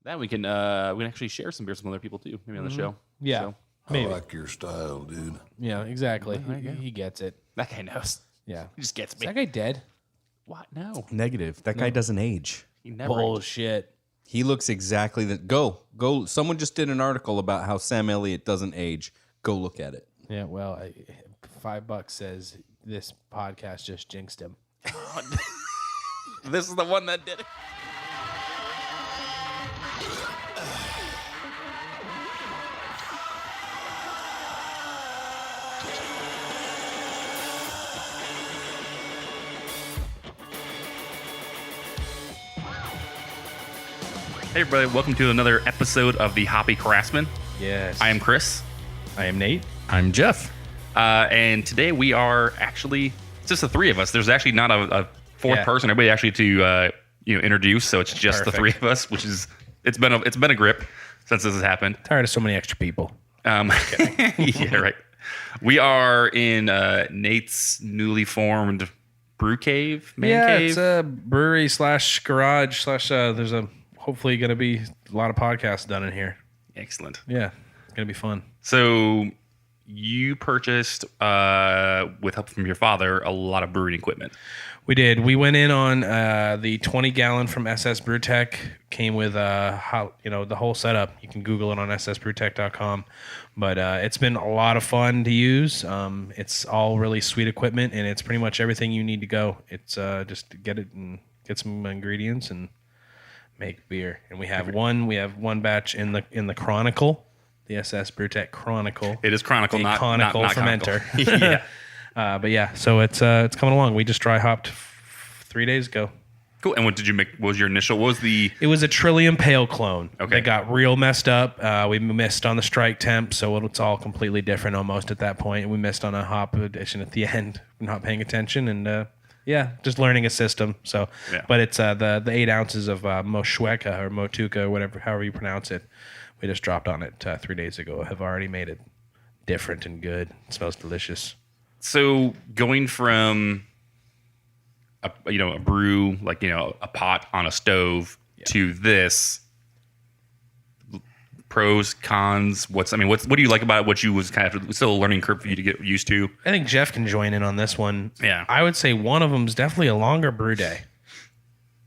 Then we can actually share some beers with other people too, maybe on the show. Yeah. So, Maybe. I like your style, dude. Yeah, exactly. Yeah, He gets it. that guy knows. Yeah. He just gets Is me. that guy dead? What? No. Negative. That guy doesn't age. He never. Bullshit. He looks exactly that. Go. Someone just did an article about how Sam Elliott doesn't age. Go look at it. Yeah, well, $5 says this podcast just jinxed him. This is the one that did it. Hey everybody, welcome to another episode of the Hoppy Craftsmen. Yes. I am Chris. I am Nate. I'm Jeff. And today we are actually, it's just the three of us. There's actually not a fourth person, everybody actually to introduce, so it's just the three of us, which is, it's been a grip since this has happened. Tired of so many extra people. Yeah, right. We are in Nate's newly formed brew cave, cave. It's a brewery / garage / there's hopefully going to be a lot of podcasts done in here. Excellent. Yeah, it's going to be fun. So you purchased, with help from your father, a lot of brewing equipment. We did. We went in on the 20-gallon from SS Brewtech. Came with the whole setup. You can Google it on ssbrewtech.com. But it's been a lot of fun to use. It's all really sweet equipment, and it's pretty much everything you need to go. It's just get it and get some ingredients and make beer. And we have one batch in the Chronicle, the SS Brewtech Chronicle. It is Chronicle, not conical fermenter. Yeah. But yeah, so it's coming along. We just dry hopped 3 days ago. Cool. And what did you make? What was your initial? What was the? It was a Trillium Pale clone. Okay. That got real messed up. We missed on the strike temp, so it's all completely different almost at that point. We missed on a hop addition at the end, not paying attention, and just learning a system. So, yeah. But it's the 8 ounces of Motueka or Motueka, whatever, however you pronounce it. We just dropped on it 3 days ago. Have already made it different and good. It smells delicious. So going from a brew, like, a pot on a stove to this, pros, cons, what do you like about it? What you was kind of still a learning curve for you to get used to? I think Jeff can join in on this one. Yeah. I would say one of them is definitely a longer brew day.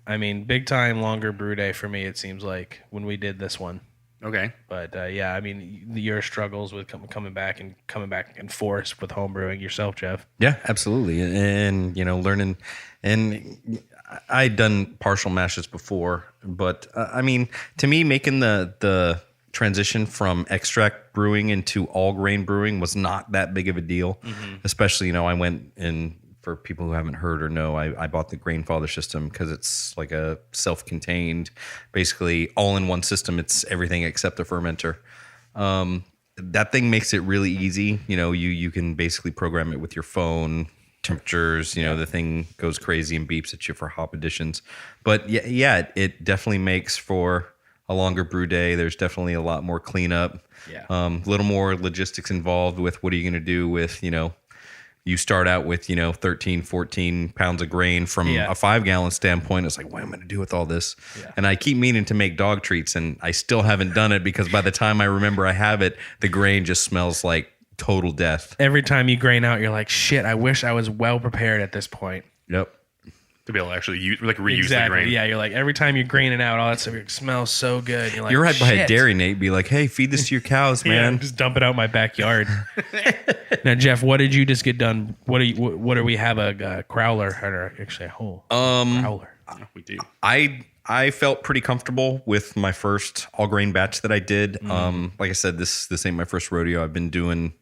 I mean, big time longer brew day for me, it seems like, when we did this one. Okay. But I mean, your struggles with coming back and forth with home brewing yourself, Jeff. Yeah, absolutely. And learning, and I'd done partial mashes before, but I mean, to me, making the transition from extract brewing into all grain brewing was not that big of a deal. Mm-hmm. Especially, I went in, for people who haven't heard or know, I bought the Grainfather system because it's like a self-contained, basically all-in-one system. It's everything except the fermenter. That thing makes it really easy. You can basically program it with your phone, temperatures. The thing goes crazy and beeps at you for hop additions. But yeah, it definitely makes for a longer brew day. There's definitely a lot more cleanup. Yeah. A little more logistics involved with what are you going to do with, you start out with, 13, 14 pounds of grain from a 5-gallon standpoint. It's like, what am I going to do with all this? Yeah. And I keep meaning to make dog treats, and I still haven't done it because by the time I remember I have it, the grain just smells like total death. Every time you grain out, you're like, shit, I wish I was well prepared at this point. Yep. To be able to actually reuse exactly. the grain. Yeah, you're like, every time you're graining out, all that stuff smells so good. You're like, you're right by a shit. dairy, Nate. Be like, hey, feed this to your cows, man. Yeah, just dump it out in my backyard. Now, Jeff, what did you just get done? What do we have a crowler or actually a whole crowler? We do. I felt pretty comfortable with my first all grain batch that I did. Like I said, this ain't my first rodeo. I've been doing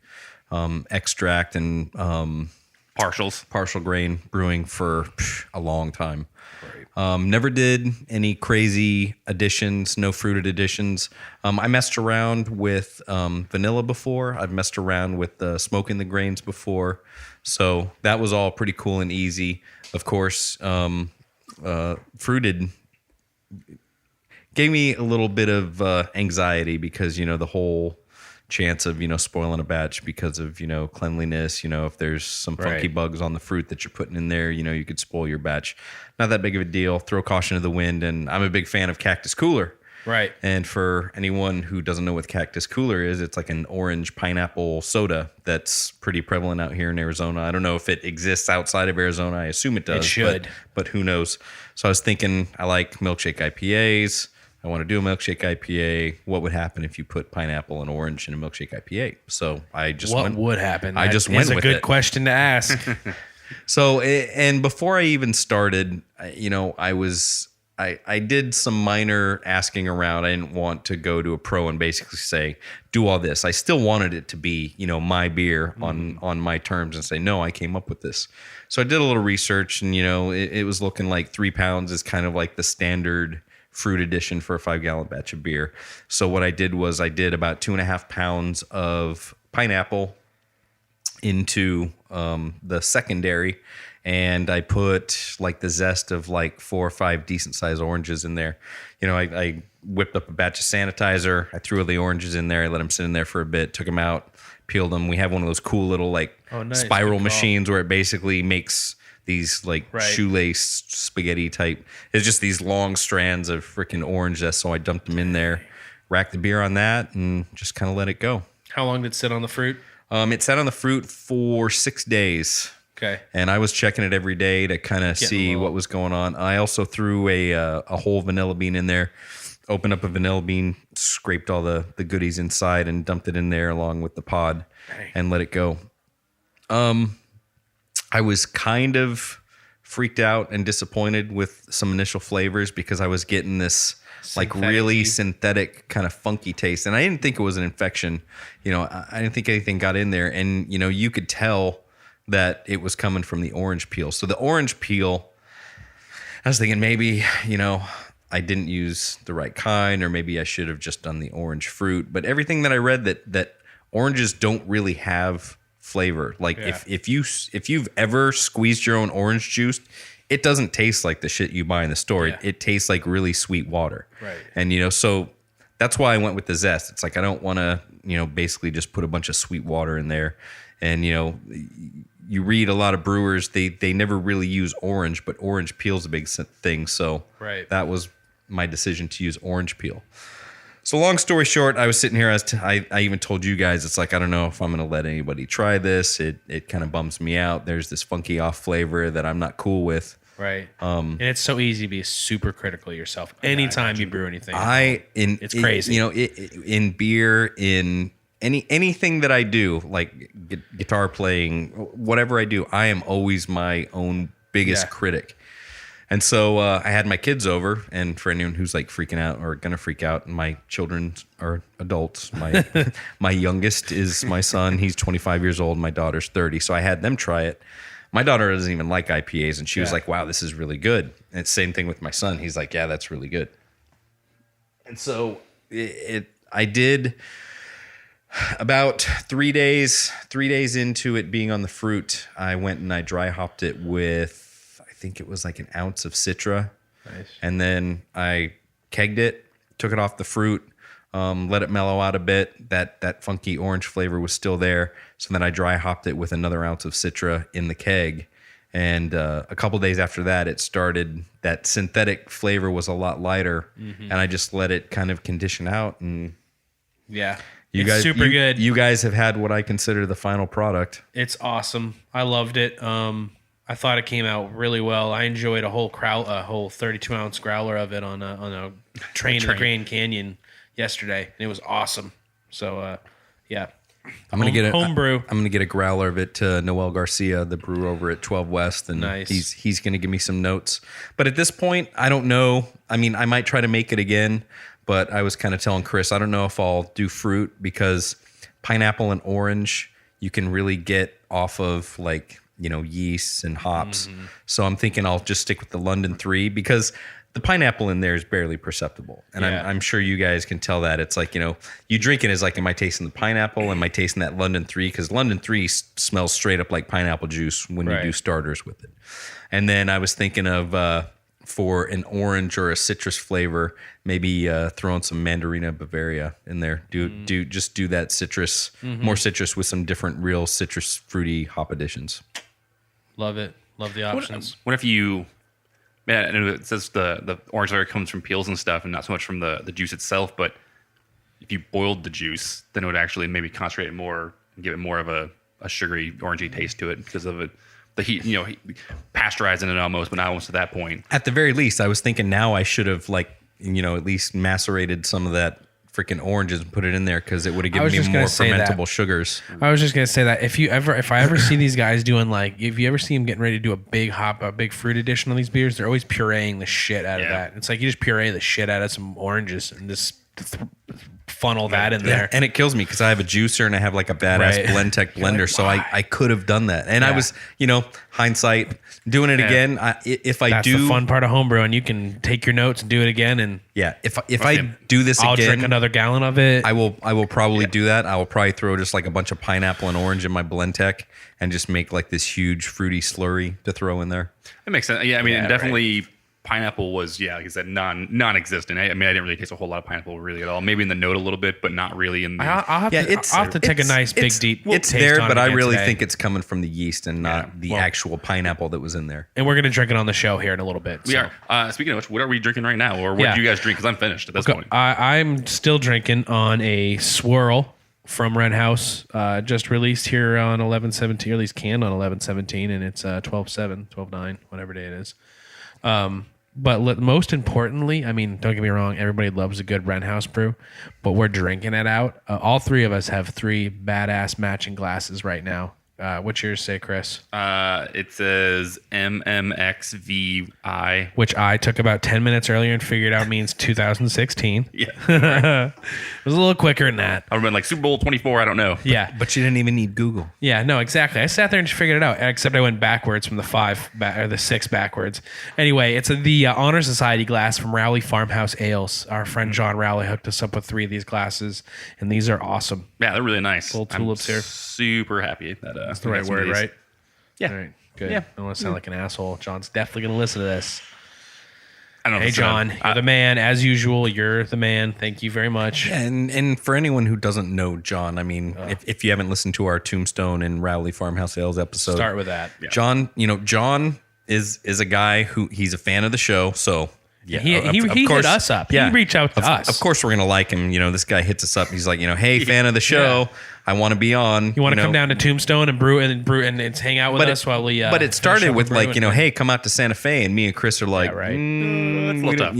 extract and partial grain brewing for a long time. Right. Never did any crazy additions, no fruited additions. I messed around with vanilla before. I've messed around with smoking the grains before. So that was all pretty cool and easy. Of course, fruited gave me a little bit of anxiety because, the whole chance of, spoiling a batch because of, cleanliness, if there's some funky bugs on the fruit that you're putting in there, you could spoil your batch. Not that big of a deal. Throw caution to the wind. And I'm a big fan of Cactus Cooler. Right. And for anyone who doesn't know what Cactus Cooler is, it's like an orange pineapple soda that's pretty prevalent out here in Arizona. I don't know if it exists outside of Arizona. I assume it does. It should. But who knows? So I was thinking, I like milkshake IPAs. I want to do a milkshake IPA. What would happen if you put pineapple and orange in a milkshake IPA? So I just what would happen? I just went with it. That's a good question to ask. So, and before I even started, I did some minor asking around. I didn't want to go to a pro and basically say, do all this. I still wanted it to be, my beer on my terms and say, no, I came up with this. So I did a little research and, it was looking like 3 pounds is kind of like the standard fruit addition for a 5-gallon batch of beer. So what I did was I did about 2.5 pounds of pineapple into the secondary, and I put like the zest of like 4 or 5 decent sized oranges in there. I whipped up a batch of sanitizer. I threw the oranges in there. I let them sit in there for a bit, took them out, peeled them. We have one of those cool little nice. spiral machines where it basically makes these shoelace spaghetti type. It's just these long strands of freaking orange zest. So I dumped them in there, racked the beer on that, and just kind of let it go. How long did it sit on the fruit? It sat on the fruit for 6 days. Okay. And I was checking it every day to kind of see what was going on. I also threw a whole vanilla bean in there, opened up a vanilla bean, scraped all the goodies inside, and dumped it in there along with the pod and let it go. I was kind of freaked out and disappointed with some initial flavors because I was getting this really synthetic kind of funky taste. And I didn't think it was an infection. I didn't think anything got in there. And, you could tell that it was coming from the orange peel. So the orange peel, I was thinking maybe, I didn't use the right kind, or maybe I should have just done the orange fruit. But everything that I read that oranges don't really have flavor. If you've ever squeezed your own orange juice, it doesn't taste like the shit you buy in the store. Yeah. It tastes like really sweet water. Right. And so that's why I went with the zest. It's like I don't want to basically just put a bunch of sweet water in there. And you read a lot of brewers, they never really use orange, but orange peel is a big thing. So that was my decision to use orange peel. So long story short, I was sitting here. I even told you guys, it's like, I don't know if I'm going to let anybody try this. It kind of bums me out. There's this funky off flavor that I'm not cool with. Right. And it's so easy to be super critical of yourself anytime you brew anything. It's crazy. In beer, in anything that I do, like guitar playing, whatever I do, I am always my own biggest critic. And so I had my kids over, and for anyone who's like freaking out or gonna freak out, my children are adults. My youngest is my son. He's 25 years old. My daughter's 30. So I had them try it. My daughter doesn't even like IPAs, and she was like, "Wow, this is really good." And it's same thing with my son. He's like, "Yeah, that's really good." And so I did about 3 days. 3 days into it being on the fruit, I went and I dry hopped it with, I think it was like an ounce of Citra. Nice. And then I kegged it, took it off the fruit, let it mellow out a bit. That funky orange flavor was still there. So then I dry hopped it with another ounce of Citra in the keg. And a couple days after that, it started, that synthetic flavor was a lot lighter. Mm-hmm. And I just let it kind of condition out. And It's super good. You guys have had what I consider the final product. It's awesome. I loved it. I thought it came out really well. I enjoyed a whole 32-ounce growler of it on a train in the Grand Canyon yesterday, and it was awesome. So, I'm gonna get a homebrew. I'm gonna get a growler of it to Noel Garcia, the brewer over at 12 West, and nice. he's gonna give me some notes. But at this point, I don't know. I mean, I might try to make it again, but I was kind of telling Chris, I don't know if I'll do fruit because pineapple and orange you can really get off of yeasts and hops. Mm-hmm. So I'm thinking I'll just stick with the London 3 because the pineapple in there is barely perceptible. And I'm sure you guys can tell that. It's like, you drink it as like, am I tasting the pineapple? Am I tasting that London 3? Because London 3 smells straight up like pineapple juice when you do starters with it. And then I was thinking of, for an orange or a citrus flavor, maybe throwing some Mandarina Bavaria in there. Do that citrus, more citrus with some different real citrus fruity hop additions. Love it. Love the options. What if you Yeah, and it says the orange flavor comes from peels and stuff, and not so much from the juice itself. But if you boiled the juice, then it would actually maybe concentrate it more and give it more of a sugary, orangey taste to it because of it. The heat, pasteurizing it almost, but not almost to that point. At the very least, I was thinking now I should have at least macerated some of that freaking oranges and put it in there because it would have given me more fermentable sugars. I was just gonna say that if I ever see these guys doing if you ever see them getting ready to do a big fruit addition on these beers, they're always pureeing the shit out of that. It's like you just puree the shit out of some oranges and just funnel that in there. And it kills me because I have a juicer and I have like a badass Blendtec blender, so I could have done that. And I was, hindsight, doing it again. That's the fun part of homebrew, and you can take your notes and do it again. And if I do this I'll again, drink another gallon of it. I will probably do that. I will probably throw just like a bunch of pineapple and orange in my Blendtec and just make like this huge fruity slurry to throw in there. It makes sense. Yeah, I mean, definitely. Right. Pineapple was, like I said, non-existent. I didn't really taste a whole lot of pineapple really at all. Maybe in the note a little bit, but not really in the... I'll have to take a nice, big, deep It's taste there, but I really think it's coming from the yeast and not the actual pineapple that was in there. And we're going to drink it on the show here in a little bit. We are. Speaking of which, what are we drinking right now? Or what do you guys drink? Because I'm finished at this point. I'm still drinking on a swirl from Red House, just released here on 11/17, or at least canned on 11/17, and it's 12/7, 12/9, whatever day it is. But most importantly, I mean, don't get me wrong, everybody loves a good Red House brew, but we're drinking it out. All three of us have 3 badass matching glasses right now. What's yours say, Chris? It says MMXVI. Which I took about 10 minutes earlier and figured out means 2016. Yeah. It was a little quicker than that. I would have been like Super Bowl 24, I don't know. Yeah. But you didn't even need Google. Yeah, no, exactly. I sat there and just figured it out, except I went backwards from the 5 or the 6 backwards. Anyway, it's the Honor Society glass from Rowley Farmhouse Ales. Our friend John Rowley hooked us up with 3 of these glasses, and these are awesome. Yeah, they're really nice. Little tulips here. Super happy that that's the right word, right? Yeah. All right, good. Yeah. I don't want to sound like an asshole. John's definitely going to listen to this. I don't know. Hey, John, you're the man. As usual, you're the man. Thank you very much. Yeah, and for anyone who doesn't know John, I mean, if you haven't listened to our Tombstone and Rowley Farmhouse Ales episode, start with that. Yeah. John is a guy who he's a fan of the show, so. Yeah, he hit us up. Yeah, he reached out to us. Of course, we're gonna like him. This guy hits us up. He's like, hey, fan of the show. Yeah. I want to be on. You want to come down to Tombstone and brew and hang out with us while we. But it started with like, hey, come out to Santa Fe, and me and Chris are like, right. That's a little tough.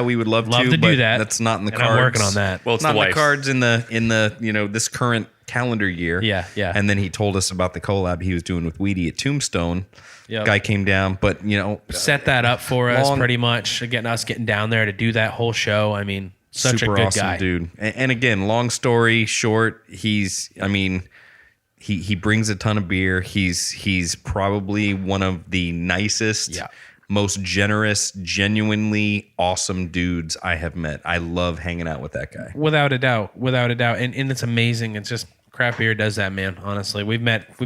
We would love to do that. That's not in the cards. I'm working on that. Well, it's not in the cards in the this current calendar year. Yeah. And then he told us about the collab he was doing with Weedy at Tombstone. Yep. Guy came down, but set that up for us pretty much, getting down there to do that whole show. I mean, such super a good awesome guy, dude. And again, long story short, he brings a ton of beer. He's probably one of the nicest, most generous, genuinely awesome dudes I have met. I love hanging out with that guy. Without a doubt. And it's amazing. It's just craft beer does that, man. Honestly, we met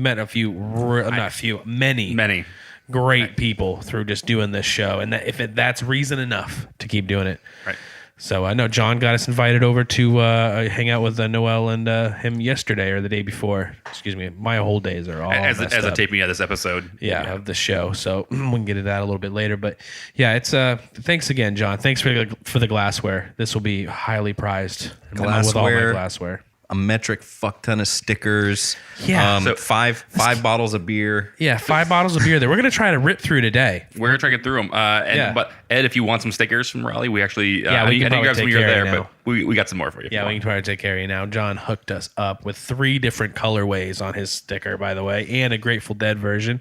many great people through just doing this show, and that's reason enough to keep doing it. Right. So I know John got us invited over to hang out with Noel and him yesterday or the day before. Excuse me, my whole days are all as a taping of this episode. Yeah, of the show. So we can get into that a little bit later. But yeah, it's thanks again, John. Thanks for the glassware. This will be highly prized. Glassware. With all my glassware. A metric fuck ton of stickers. Yeah. So five bottles of beer. Yeah, 5 bottles of beer there. We're going to try to rip through today. We're going to try to get through them. But Ed, if you want some stickers from Rowley, we actually... we can probably take care of you now. But we got some more for you. Yeah, we can try to take care of you now. John hooked us up with 3 different colorways on his sticker, by the way, and a Grateful Dead version.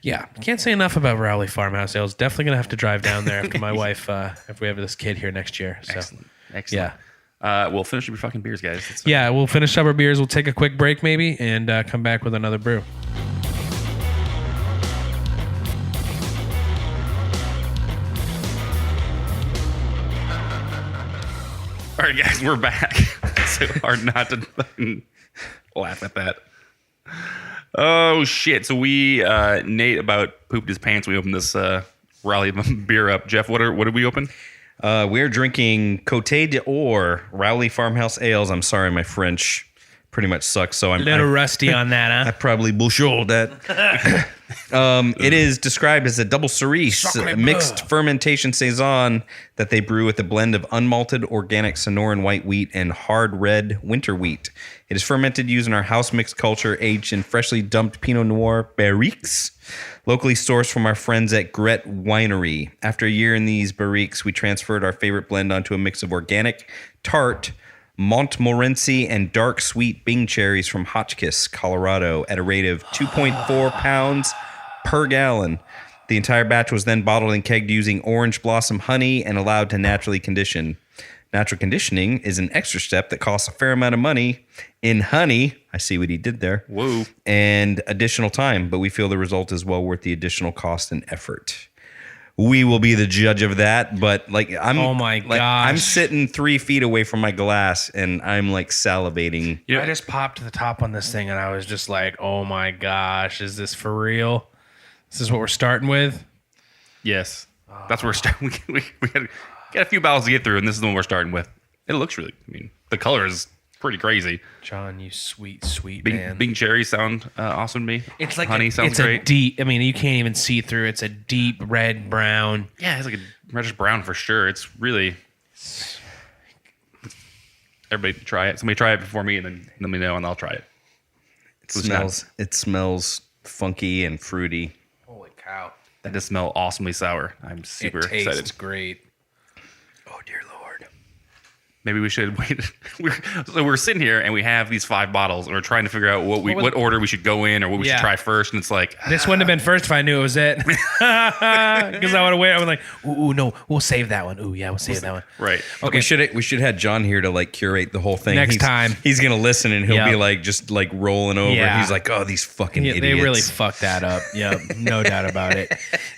Yeah, can't say enough about Rowley Farmhouse Ales. Definitely going to have to drive down there after my wife, if we have this kid here next year. So. Excellent. Yeah. We'll finish up your fucking beers, guys. We'll finish up our beers. We'll take a quick break maybe and come back with another brew. All right, guys, we're back. So hard not to fucking laugh at that. Oh, shit. So Nate about pooped his pants. We opened this Rowley beer up. Jeff, what did we open? We're drinking Côte d'Or Rowley Farmhouse Ales. I'm sorry, my French pretty much sucks. So I'm A little rusty on that, I huh? probably bullshit that. It is described as a double cerise, mixed fermentation saison that they brew with a blend of unmalted organic Sonoran white wheat and hard red winter wheat. It is fermented using our house mix culture, aged in freshly dumped Pinot Noir barriques, locally sourced from our friends at Gret Winery. After a year in these barriques, we transferred our favorite blend onto a mix of organic, tart, Montmorency, and dark sweet Bing cherries from Hotchkiss, Colorado, at a rate of 2.4 pounds per gallon. The entire batch was then bottled and kegged using orange blossom honey and allowed to naturally condition. Natural conditioning is an extra step that costs a fair amount of money in honey. I see what he did there. Whoa. And additional time, but we feel the result is well worth the additional cost and effort. We will be the judge of that, but like Oh my gosh. I'm sitting 3 feet away from my glass and I'm like salivating. I just popped to the top on this thing and I was just like, oh my gosh, is this for real? This is what we're starting with? Yes. That's where we're starting. We got a few bottles to get through, and this is the one we're starting with. It looks really, the color is pretty crazy. John, you sweet, sweet man. Bing cherries sound awesome to me. It's like honey sounds it's great. a deep, you can't even see through. It's a deep red brown. Yeah, it's like a reddish brown for sure. It's really... Everybody try it. Somebody try it before me and then let me know and I'll try it. It smells funky and fruity. Holy cow. That does smell awesomely sour. I'm super It tastes excited. great. Oh dear Lord. Maybe we should wait. We're sitting here and we have these 5 bottles and we're trying to figure out what order we should go in or what we should try first. And it's like this wouldn't have been first if I knew it was it. Because I would have waited. I was like, ooh, no, we'll save that one. Ooh, yeah, we'll save that one. right. Okay. We should have John here to like curate the whole thing. Next time. He's gonna listen and he'll Yep. be like just like rolling over. Yeah. He's like, oh, these fucking Yeah, idiots. they really fucked that up. Yeah, no doubt about it.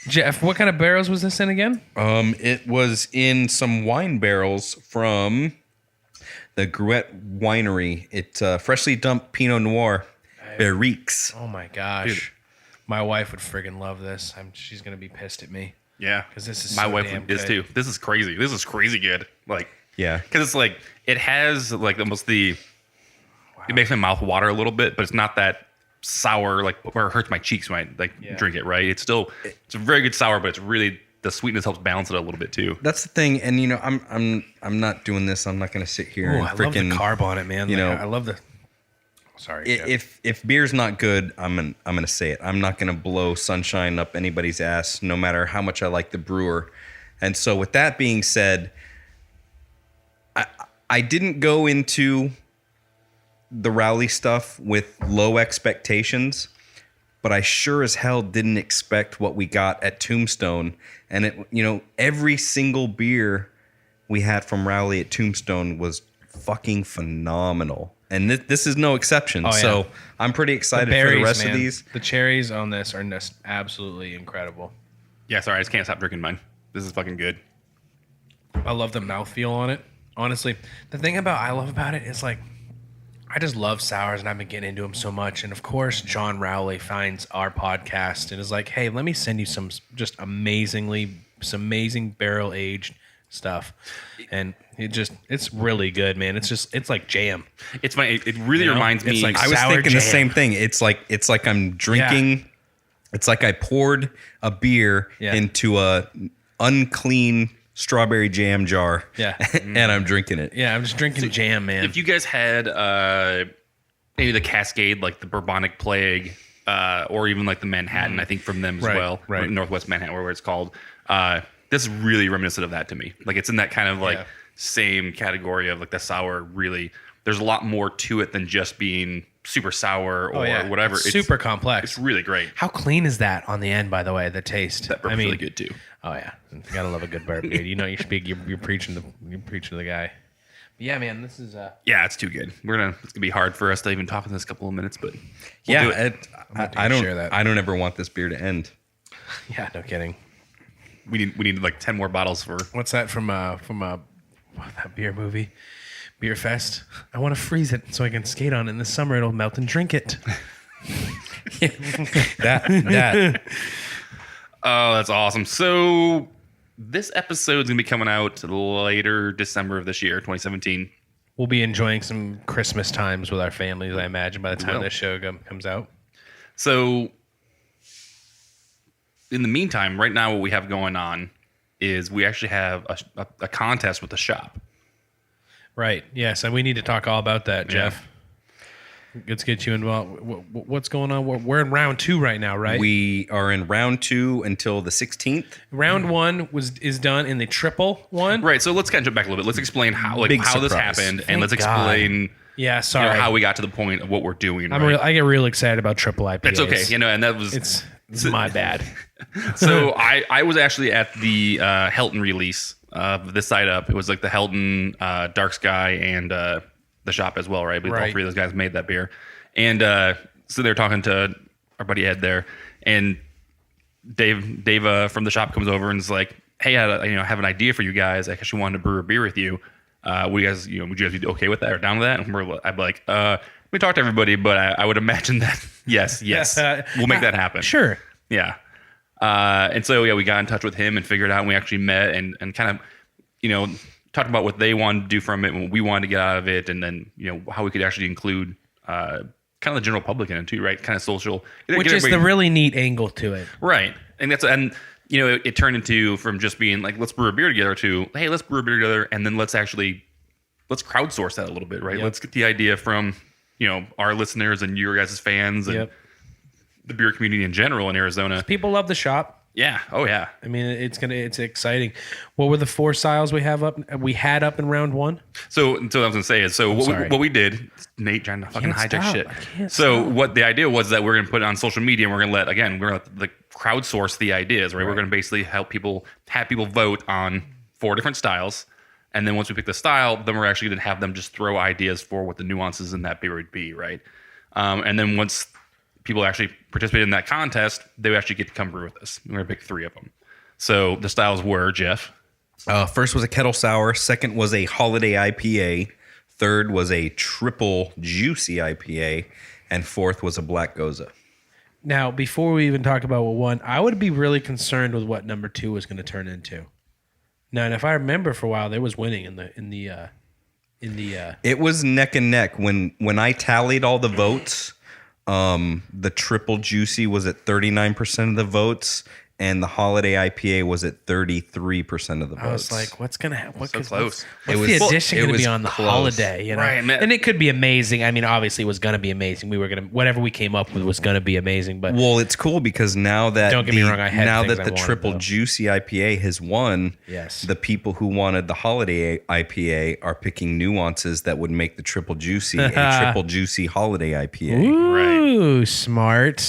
Jeff, what kind of barrels was this in again? It was in some wine barrels from the Gret Winery. It's freshly dumped Pinot Noir barriques. Oh my gosh. My wife would friggin' love this. She's going to be pissed at me. Yeah. 'Cause this is my so wife damn is good. too. This is crazy. This is crazy good. Like Yeah. because it's like it has like almost the. It makes my mouth water a little bit, but it's not that sour like where it hurts my cheeks when I drink it. Right. It's still it's a very good sour, but it's really the sweetness helps balance it a little bit too. That's the thing, and I'm not doing this. I'm not going to sit here and I love the freaking carb on it, man. you know, I love the. Sorry. Jeff. If beer's not good, I'm gonna say it. I'm not gonna blow sunshine up anybody's ass, no matter how much I like the brewer. And so, with that being said, I didn't go into the Rowley stuff with low expectations, but I sure as hell didn't expect what we got at Tombstone. And every single beer we had from Rowley at Tombstone was fucking phenomenal. And this is no exception. Oh, yeah. So I'm pretty excited for the rest of these. The cherries on this are just absolutely incredible. Yeah, sorry, I just can't stop drinking mine. This is fucking good. I love the mouthfeel on it. Honestly, the thing I love about it is like, I just love sours and I've been getting into them so much. And of course, John Rowley finds our podcast and is like, hey, let me send you some amazing barrel aged stuff. And it's really good, man. It's like jam. It's funny. It really reminds me. It's like I was sour thinking the jam. same thing. It's like I'm drinking. Yeah. It's like I poured a beer into a unclean strawberry jam jar. Yeah. And I'm drinking it. Yeah, I'm just drinking jam, man. If you guys had maybe the Cascade, like the Bourbonic Plague, or even like the Manhattan, I think from them as well, right. Northwest Manhattan, whatever it's called. This is really reminiscent of that to me. Like it's in that kind of like same category of like the sour. Really, there's a lot more to it than just being super sour or whatever. It's super complex. It's really great. How clean is that on the end, by the way? The taste. That bourbon's really good too. Oh yeah, you gotta love a good bourbon, dude. You should be you're preaching to the guy. But yeah, man, this is Yeah, it's too good. It's gonna be hard for us to even talk in this couple of minutes, but we'll do it. I don't ever want this beer to end. yeah, no kidding. We need like 10 more bottles for. What's that from that beer movie, Beer Fest? I want to freeze it so I can skate on it in the summer. It'll melt and drink it. That. Oh, that's awesome. So this episode is going to be coming out later December of this year, 2017. We'll be enjoying some Christmas times with our families, I imagine, by the time this show comes out. So, in the meantime, right now, what we have going on is we actually have a contest with the shop. Right. Yes, and we need to talk all about that, Jeff. Let's get you involved. What's going on? We're in round 2 right now, right? We are in round 2 until the 16th. Round 1 is done in the triple one. Right. So let's kind of jump back a little bit. Let's explain how this happened, and let's explain how we got to the point of what we're doing. I get real excited about triple IPAs. It's okay, and that was it's my bad. So I was actually at the Helton release of this side up. It was like the Helton Dark Sky and the shop as well, right? All 3 of those guys made that beer, and so they're talking to our buddy Ed there, and Dave from the shop comes over and is like, "Hey, I have an idea for you guys. I actually wanted to brew a beer with you. Would you guys be okay with that or down with that?" And I'd be like, "We talked to everybody, but I would imagine that yes, we'll make that happen." Sure. Yeah. And so we got in touch with him and figured out, and we actually met and kind of talked about what they wanted to do from it and what we wanted to get out of it, and then how we could actually include kind of the general public in it too, right? Kind of social, which is the really neat angle to it, right? And it turned into, from just being like, let's brew a beer together, to, hey, let's brew a beer together, and then let's crowdsource that a little bit, right? Yep. Let's get the idea from our listeners and your guys' fans and the beer community in general in Arizona. People love the shop. Yeah. Oh yeah. I mean, it's exciting. What were the 4 styles we had up in round 1? So what I was gonna say is, what we did, Nate trying to fucking hijack shit. So what the idea was that we're gonna put it on social media, and we're gonna let the crowdsource the ideas, right? We're gonna basically have people vote on 4 different styles, and then once we pick the style, then we're actually gonna have them just throw ideas for what the nuances in that beer would be, right? And then once people actually participate in that contest, they actually get to come brew with us. We're going to pick 3 of them. So the styles were, Jeff? First was a kettle sour. Second was a holiday IPA. Third was a triple juicy IPA. And fourth was a black goza. Now, before we even talk about what won, I would be really concerned with what number 2 was going to turn into. Now, and if I remember for a while, there was winning in the. It was neck and neck. When I tallied all the votes, the triple juicy was at 39% of the votes, and the holiday IPA was at 33% of the votes. I was like, what's going to happen? So close. What's the addition going to be on the holiday? Right, man. And it could be amazing. I mean, obviously it was going to be amazing. Whatever we came up with was going to be amazing. But it's cool because now that don't get me wrong, the triple juicy IPA has won, yes, the people who wanted the holiday IPA are picking nuances that would make the triple juicy a triple juicy holiday IPA. Ooh, smart.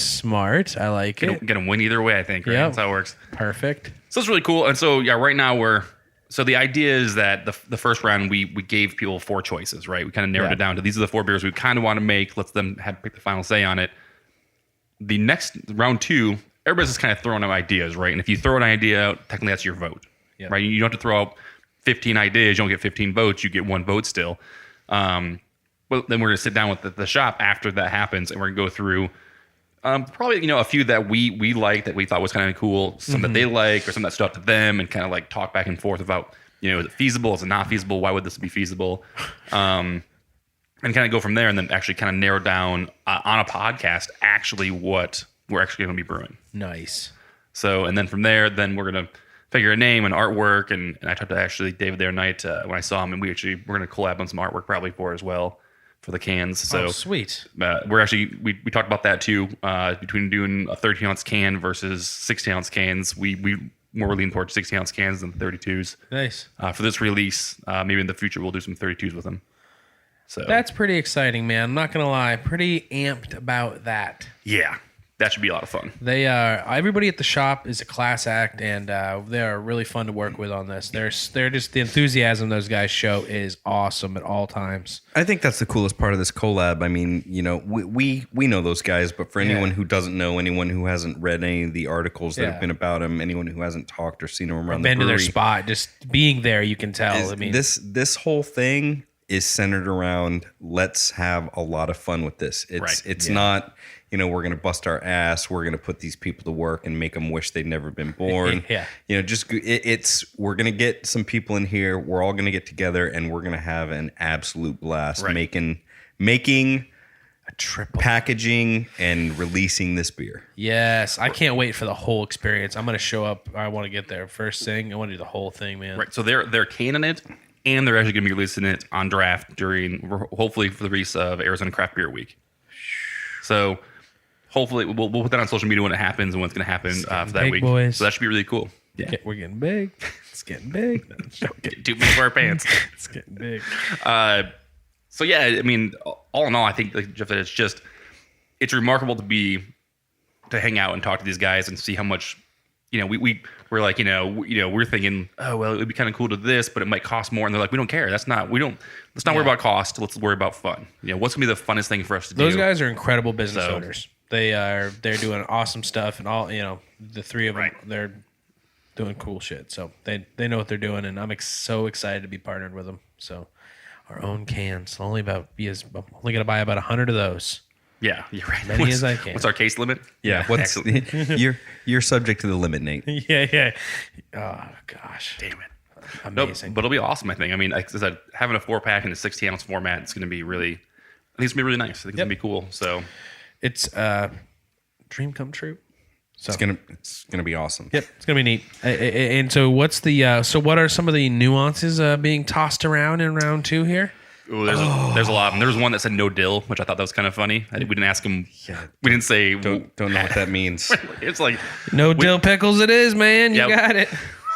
I like it. Gonna win either way, I think. Right? Yep. That's how it works. Perfect. So it's really cool. And so right now so the idea is that the first round we gave people 4 choices, right? We kind of narrowed it down to, these are the 4 beers we kind of want to make. Let's them pick the final say on it. The next round 2, everybody's just kind of throwing out ideas, right? And if you throw an idea out, technically that's your vote, right? You don't have to throw out 15 ideas. You don't get 15 votes. You get 1 vote still. But then we're going to sit down with the shop after that happens, and we're going to go through probably a few that we liked, that we thought was kind of cool, some that they like, or some that stood out to them, and kind of like talk back and forth about is it feasible, is it not feasible, why would this be feasible, and kind of go from there, and then actually kind of narrow down on a podcast actually what we're actually going to be brewing. Nice. So, and then from there, then we're going to figure a name and artwork, and I talked to actually David the other night when I saw him, and we're going to collab on some artwork probably as well. For the cans. So sweet. We're actually, we talked about that too, between doing a 13-ounce can versus 16-ounce cans. We more lean towards 16-ounce cans than 32s. Nice. For this release, maybe in the future we'll do some 32s with them. So that's pretty exciting, man. I'm not going to lie. Pretty amped about that. Yeah. That should be a lot of fun. They are. Everybody at the shop is a class act, and they are really fun to work with on this. They're just, the enthusiasm those guys show is awesome at all times. I think that's the coolest part of this collab. I mean, we know those guys, but for anyone who doesn't know, anyone who hasn't read any of the articles that have been about them, anyone who hasn't talked or seen them around the brewery, been to their spot, just being there, you can tell. This whole thing is centered around, let's have a lot of fun with this. It's not. we're going to bust our ass. We're going to put these people to work and make them wish they'd never been born. Yeah. We're going to get some people in here. We're all going to get together and we're going to have an absolute blast making a triple packaging and releasing this beer. Yes. I can't wait for the whole experience. I'm going to show up. I want to get there first thing. I want to do the whole thing, man. Right. So they're canning it, and they're actually going to be releasing it on draft hopefully for the release of Arizona Craft Beer Week. So hopefully we'll put that on social media when it happens and when it's going to happen for that week. Boys. So that should be really cool. Yeah. We're getting big. It's getting big. Getting too big for our pants. It's getting big. So yeah, I mean, all in all, I think Jeff, that it's remarkable to hang out and talk to these guys and see how much, we're like, we're thinking, oh well, it would be kind of cool to this, but it might cost more, and they're like, we don't care. Let's not worry about cost. Let's worry about fun. What's gonna be the funnest thing for us to do? Those guys are incredible business owners. They're doing awesome stuff, and all the three of them, they're doing cool shit. So they know what they're doing, and I'm so excited to be partnered with them. So our own cans, I'm only gonna buy about 100 of those. Yeah, you're right. Many as I can. What's our case limit? Yeah, you're subject to the limit, Nate. Yeah. Oh gosh, damn it. Amazing. No, but it'll be awesome. I think. I mean, like I said, having a 4-pack in a 16-ounce format, it's going to be really. I think it's going to be really nice. I think it's going to be cool. So it's dream come true. So it's gonna be awesome. Yep, it's gonna be neat. And so, what are some of the nuances being tossed around in round 2 here? Ooh, there's a lot of them. There was one that said no dill, which I thought that was kind of funny. We didn't ask him. Yeah, we didn't say. Don't know what that means. It's like no dill pickles. It is, man. You got it.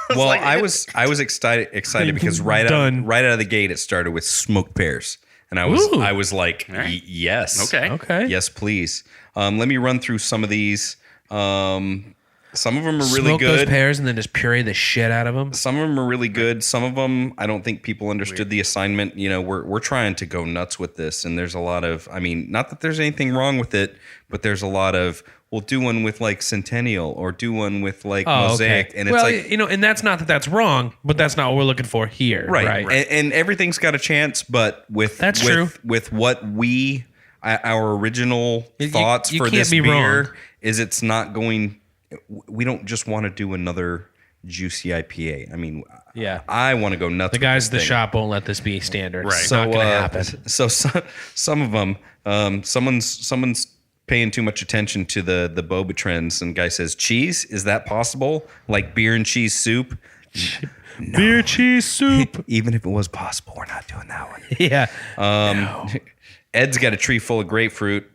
Well, I was excited because right out of the gate it started with smoked pears, and I was like, yes, okay, yes, please. Let me run through some of these. Some of them are really Smoke good. Those pears and then just puree the shit out of them. Some of them are really good. Some of them, I don't think people understood the assignment. We're trying to go nuts with this, and there's a lot of. I mean, not that there's anything wrong with it, but there's a lot of. We'll do one with like Centennial or do one with like Mosaic, and it's like and that's not that that's wrong, but that's not what we're looking for here, right? And everything's got a chance, but with what our original thoughts for this beer is it's not going. We don't just want to do another juicy IPA. I mean, I want to go nuts. The guys at the shop won't let this be standard. Right. So, not gonna happen. So some of them, someone's paying too much attention to the boba trends, and guy says, cheese, is that possible? Like beer and cheese soup? No. Beer cheese soup. Even if it was possible, we're not doing that one. Yeah. No. Ed's got a tree full of grapefruit.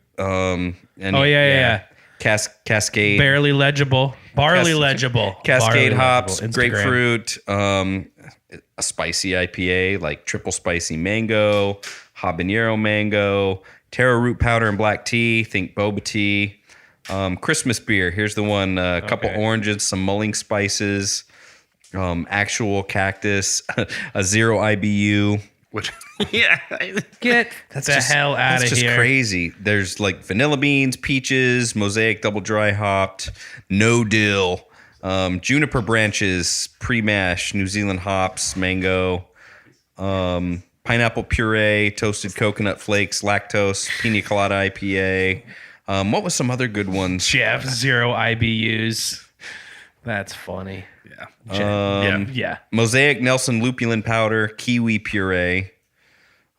Cascade. Barely legible. Barley legible. Cascade Barley hops, legible. grapefruit, a spicy IPA like triple spicy mango, habanero mango, taro root powder and black tea. Think boba tea. Christmas beer. Here's the one. A couple oranges, some mulling spices, actual cactus, a 0 IBU. Which, get the hell out of here. That's just crazy. There's like vanilla beans, peaches, Mosaic double dry hopped, no dill, juniper branches, pre-mash, New Zealand hops, mango, pineapple puree, toasted coconut flakes, lactose, pina colada IPA. What was some other good ones? Jeff, 0 IBUs. That's funny. Yeah. Mosaic Nelson lupulin powder, kiwi puree.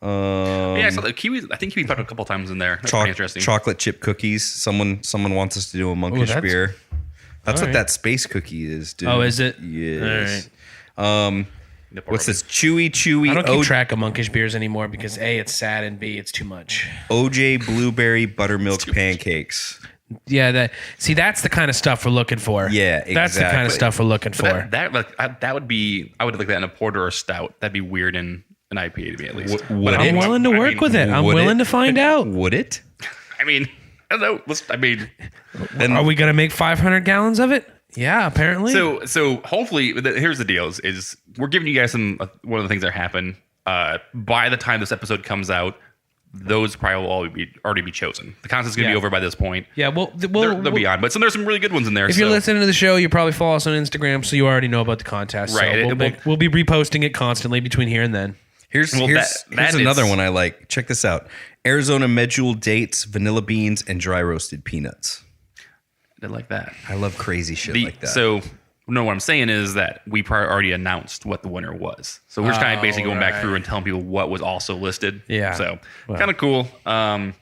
I saw the kiwi. I think kiwi powder a couple times in there. That's pretty interesting. Chocolate chip cookies. Someone wants us to do a monkish beer. That's what that space cookie is, dude. Oh, is it? Yes. All right. What's this? Chewy? I don't keep track of monkish beers anymore because A, it's sad, and B, it's too much. OJ blueberry buttermilk pancakes. Yeah, that's the kind of stuff we're looking for. Yeah, exactly. That's the kind of stuff we're looking for. That would be. I would like that in a porter or a stout. That'd be weird in an IPA to me at least. But I'm willing to work with it. I'm willing to find out. Would it? I mean, I don't know. Then are we gonna make 500 gallons of it? Yeah, apparently. So hopefully, here's the deal: is we're giving you guys one of the things that happen. By the time this episode comes out, those probably will already be chosen. The contest's going to be over by this point. Yeah, they'll be on. But there's some really good ones in there. If you're listening to the show, you probably follow us on Instagram, so you already know about the contest. Right. So we'll be reposting it constantly between here and then. Here's another one I like. Check this out. Arizona medjool dates, vanilla beans, and dry roasted peanuts. I like that. I love crazy shit like that. So, no, what I'm saying is that we already announced what the winner was. So we're just kind of basically going back through and telling people what was also listed. Yeah. So kind of cool. But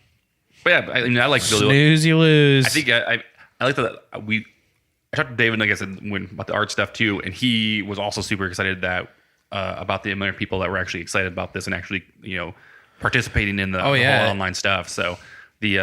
yeah, I like to snooze, you lose. I think I like that I talked to David, like I said, about the art stuff too, and he was also super excited that about the amount of people that were actually excited about this and actually participating in the whole online stuff. So the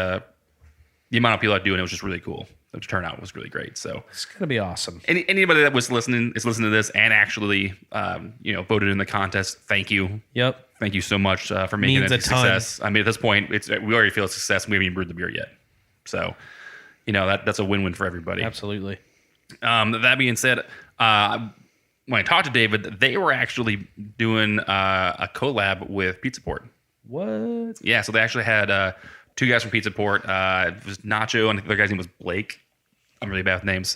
amount of people that do it was just really cool. The turnout was really great. So it's gonna be awesome. Anybody that is listening to this and actually voted in the contest, thank you. Yep. Thank you so much for making it a success. I mean, at this point, we already feel a success. We haven't even brewed the beer yet, so that's a win-win for everybody. Absolutely. That being said, when I talked to David, they were actually doing a collab with Pizza Port. What? Yeah, so they actually had two guys from Pizza Port. It was Nacho, and the other guy's name was Blake. I'm really bad with names,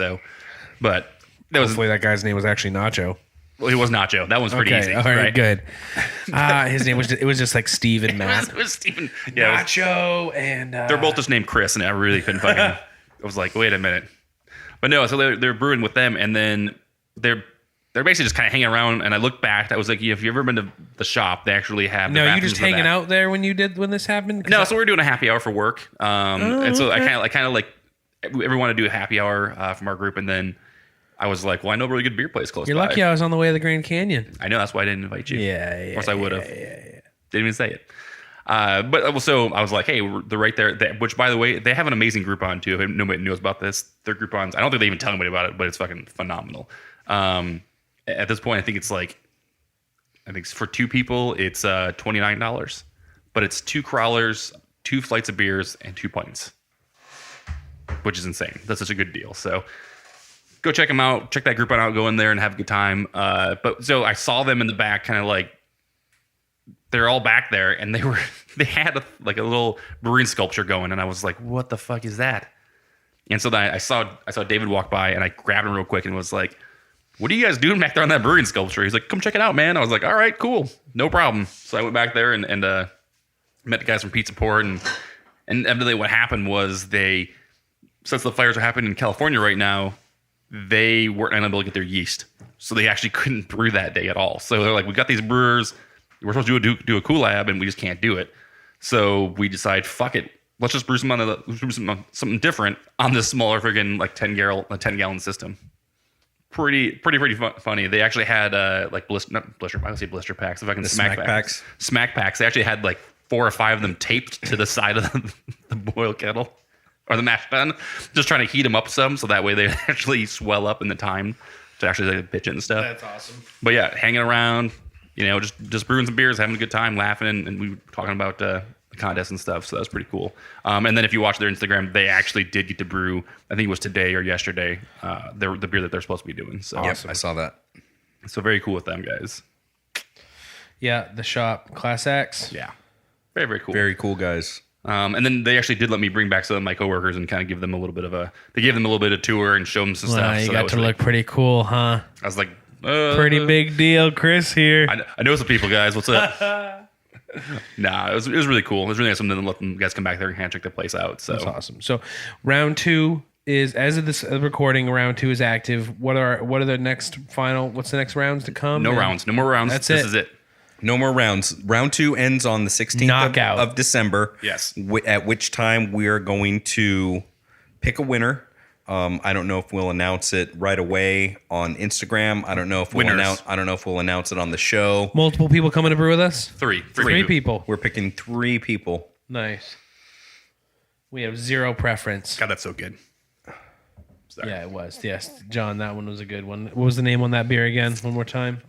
but hopefully that guy's name was actually Nacho. Well, he was Nacho. That one's pretty easy. All right, good. His name was just like Steve and Matt. It was Steven. Yeah, Nacho and they're both just named Chris, and I really couldn't fucking. I was like, wait a minute. But no, so they're brewing with them, and then they're basically just kind of hanging around. And I looked back, I was like, if you've ever been to the shop, they actually have. No, you just hanging out there when this happened. No, so we were doing a happy hour for work, and so okay. I kind of like everyone to do a happy hour from our group, and then I was like, well, I know a really good beer place close. You're lucky I was on the way to the Grand Canyon. I know, that's why I didn't invite you. Yeah. Of course I would have. Didn't even say it. But so I was like, hey, they're right there. Which, by the way, they have an amazing Groupon too. If nobody knows about this, their Groupons, I don't think they even tell anybody about it, but it's fucking phenomenal. At this point, I think for two people, it's $29, but it's 2 crawlers, 2 flights of beers, and 2 pints, which is insane. That's such a good deal. So go check them out. Check that Groupon out. Go in there and have a good time. But so I saw them in the back, kind of like. They're all back there, and they had a little brewing sculpture going, and I was like, "What the fuck is that?" And so then I saw David walk by, and I grabbed him real quick and was like, "What are you guys doing back there on that brewing sculpture?" He's like, "Come check it out, man." I was like, "All right, cool, no problem." So I went back there and met the guys from Pizza Port, and evidently what happened was since the fires are happening in California right now, they weren't unable to get their yeast, so they actually couldn't brew that day at all. So they're like, "We got these brewers. We're supposed to do a collab, and we just can't do it." So we decide, fuck it, let's just brew something different on this smaller friggin' like 10 gallon system. Pretty funny. They actually had blister packs. If I can smack packs. Smack packs. They actually had like 4 or 5 of them taped to the side of the boil kettle or the mash tun, just trying to heat them up some, so that way they actually swell up in the time to actually like pitch it and stuff. That's awesome. But yeah, hanging around. Just brewing some beers, having a good time, laughing, and we were talking about the contest and stuff. So that was pretty cool. And then if you watch their Instagram, they actually did get to brew. I think it was today or yesterday. The beer that they're supposed to be doing. So awesome. I saw that. So very cool with them guys. Yeah, the shop Class X. Yeah, very very cool. Very cool guys. And then they actually did let me bring back some of my coworkers and kind of give them a little bit of a tour and show them some stuff. You so got to look pretty cool, huh? I was like. Pretty big deal, Chris here. I know some people, guys. What's up? Nah, it was really cool. It was really nice to let them guys come back there and hand check the place out. So that's awesome. So round 2 is, as of this recording, round 2 is active. What are the next what's the next rounds to come? No more rounds. This is it. No more rounds. Round 2 ends on the 16th of December. Yes. At which time we are going to pick a winner. I don't know if we'll announce it right away on Instagram. I don't know if we'll announce it on the show. Multiple people coming to brew with us? Three people. We're picking 3 people. Nice. We have 0 preference. God, that's so good. Sorry. Yeah, it was. Yes, John, that one was a good one. What was the name on that beer again? One more time.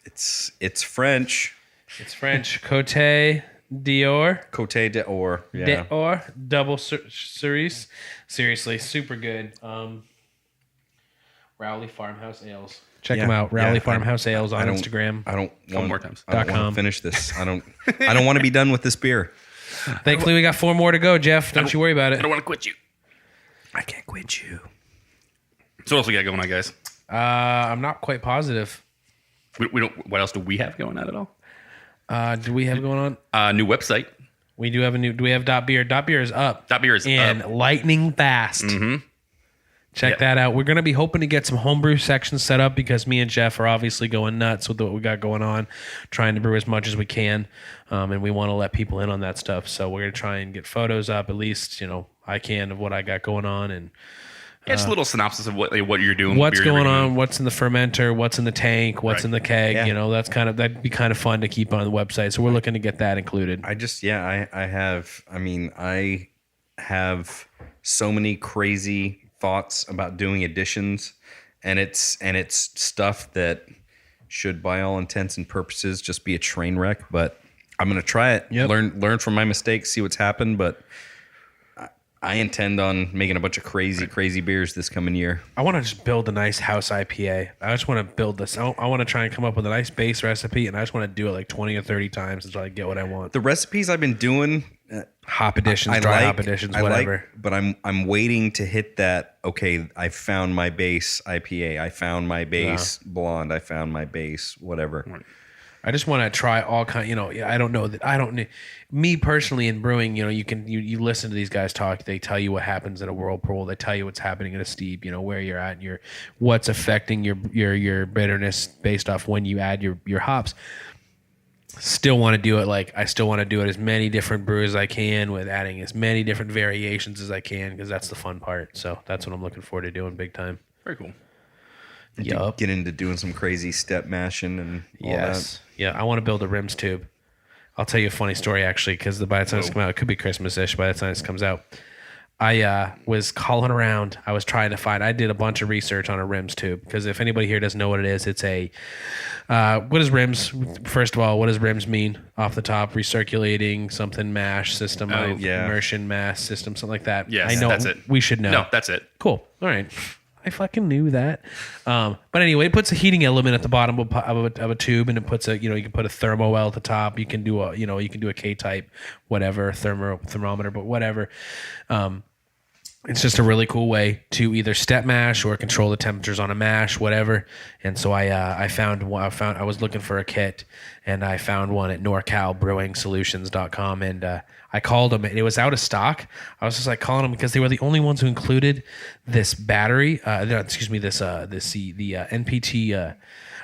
It's French. It's French. Côte d'Or. Côte d'Or. Yeah. D'Or. Double cerise. Seriously, super good. Rowley Farmhouse Ales. Check them out. Rowley Farmhouse Ales on Instagram. I don't want to finish this. I don't want to be done with this beer. Thankfully, we got 4 more to go, Jeff. Don't you worry about it. I don't want to quit you. I can't quit you. So what else we got going on, guys? I'm not quite positive. We don't. What else do we have going on at all? Do we have going on? New website. We do have do we have .beer? .beer is up. .beer is and up. lightning fast. Check that out. We're going to be hoping to get some homebrew sections set up because me and Jeff are obviously going nuts with what we got going on, trying to brew as much as we can, and we want to let people in on that stuff. So we're going to try and get photos up, at least I can, of what I got going on, and just a little synopsis of what you're doing. What's going on? What's in the fermenter? What's in the tank? What's in the keg? Yeah. That'd be kind of fun to keep on the website. So we're looking to get that included. I have so many crazy thoughts about doing additions, and it's stuff that should, by all intents and purposes, just be a train wreck. But I'm gonna try it. Yep. Learn from my mistakes, see what's happened. But I intend on making a bunch of crazy beers this coming year. I want to just build a nice house IPA. I just want to build this. I want to try and come up with a nice base recipe, and I just want to do it like 20 or 30 times until I get what I want. The recipes I've been doing, hop additions, dry hop additions, whatever. But I'm waiting to hit that. Okay, I found my base IPA. I found my base blonde. I found my base whatever. Right. I just want to try all kind. I don't know that. I don't. Me personally in brewing, you listen to these guys talk. They tell you what happens at a whirlpool. They tell you what's happening at a steep. Where you're at, and what's affecting your bitterness based off when you add your hops. Still want to do it I still want to do it as many different brews as I can with adding as many different variations as I can because that's the fun part. So that's what I'm looking forward to doing big time. Very cool. Yup. Get into doing some crazy step mashing and all that. Yeah, I want to build a rims tube. I'll tell you a funny story actually because by the time this comes out, it could be Christmas-ish by the time this comes out. I was calling around. I was trying to find. I did a bunch of research on a rims tube because if anybody here doesn't know what it is, it's a. What is rims? First of all, what does rims mean off the top? Recirculating something mash system, immersion mass system, something like that. Yes, I know. that's it. We should know. No, that's it. Cool. All right. I fucking knew that. But anyway, it puts a heating element at the bottom of a tube, and it puts you can put a thermo well at the top. You can do a K-type, whatever, thermometer, but whatever. It's just a really cool way to either step mash or control the temperatures on a mash, whatever. And so I was looking for a kit, and I found one at NorCalBrewingSolutions.com, and I called them, and it was out of stock. I was just calling them because they were the only ones who included this battery. The NPT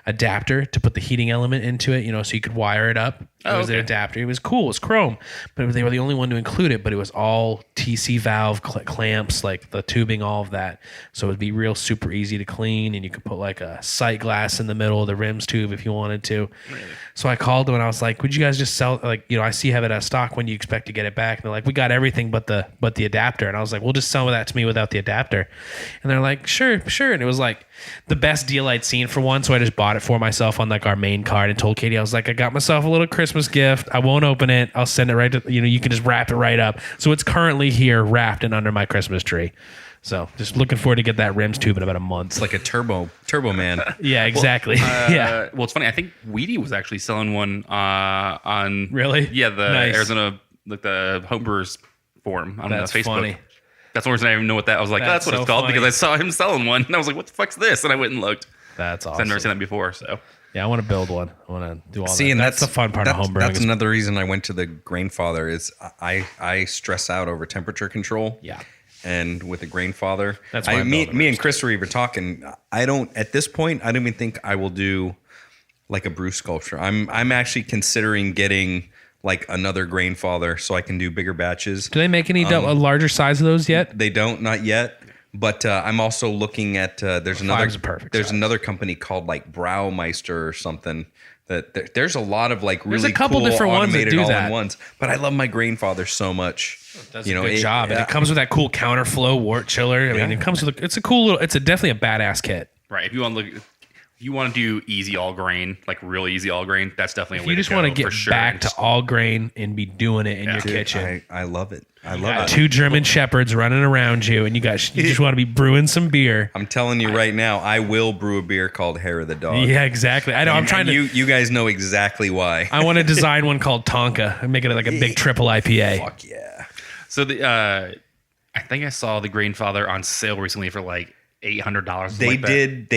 adapter to put the heating element into it, so you could wire it up. It was an adapter. It was cool. It was chrome, but they were the only one to include it. But it was all TC valve clamps, like the tubing, all of that. So it would be real super easy to clean, and you could put a sight glass in the middle of the rims tube if you wanted to. Really? So I called them and I was like, "Would you guys just sell? I see you have it out of stock. When do you expect to get it back?" And they're like, "We got everything but the adapter." And I was like, "Well, just sell that to me without the adapter." And they're like, "Sure." And it was the best deal I'd seen for one. So I just bought it for myself on our main card and told Katie, I was like, "I got myself a little Christmas gift. I won't open it. I'll send it right to you can just wrap it right up." So it's currently here wrapped and under my Christmas tree. So just looking forward to get that rims tube in about a month. It's like a turbo man. Yeah, exactly. Well, it's funny. I think Weedy was actually selling one on really. Yeah, the nice. Arizona the homebrewers forum on Facebook. Funny. That's the reason I didn't even know what that. I was like, that's what it's called because I saw him selling one, and I was like, "What the fuck's this?" And I went and looked. That's awesome. I've never seen that before. So yeah, I want to build one. I want to do all that. And that's the fun part of homebrewing. That's another reason I went to the Grainfather is I stress out over temperature control. Yeah. And with the Grainfather, that's why me and Chris were even talking. At this point, I don't even think I will do a brew sculpture. I'm actually considering getting another Grainfather so I can do bigger batches. Do they make any a larger size of those yet? They don't, not yet. But I'm also looking at there's another company called Browmeister or something. That there's a lot of really couple cool different ones that do that. all-in-ones. But I love my Grainfather so much. It does a good job, and it comes with that cool counterflow wort chiller. I mean, it comes with it's a cool little. It's definitely a badass kit. Right. If you want to do easy all grain, really easy all grain, that's definitely a way to go. You just want to get back to all grain and be doing it in your kitchen. I love it. I love it. Two German shepherds running around you, and you just want to be brewing some beer. I'm telling you right now, I will brew a beer called Hair of the Dog. Yeah, exactly. I know. I'm trying to. You guys know exactly why. I want to design one called Tonka and make it like a big triple IPA. Fuck yeah. So I think I saw the Grainfather on sale recently for $8 $800. They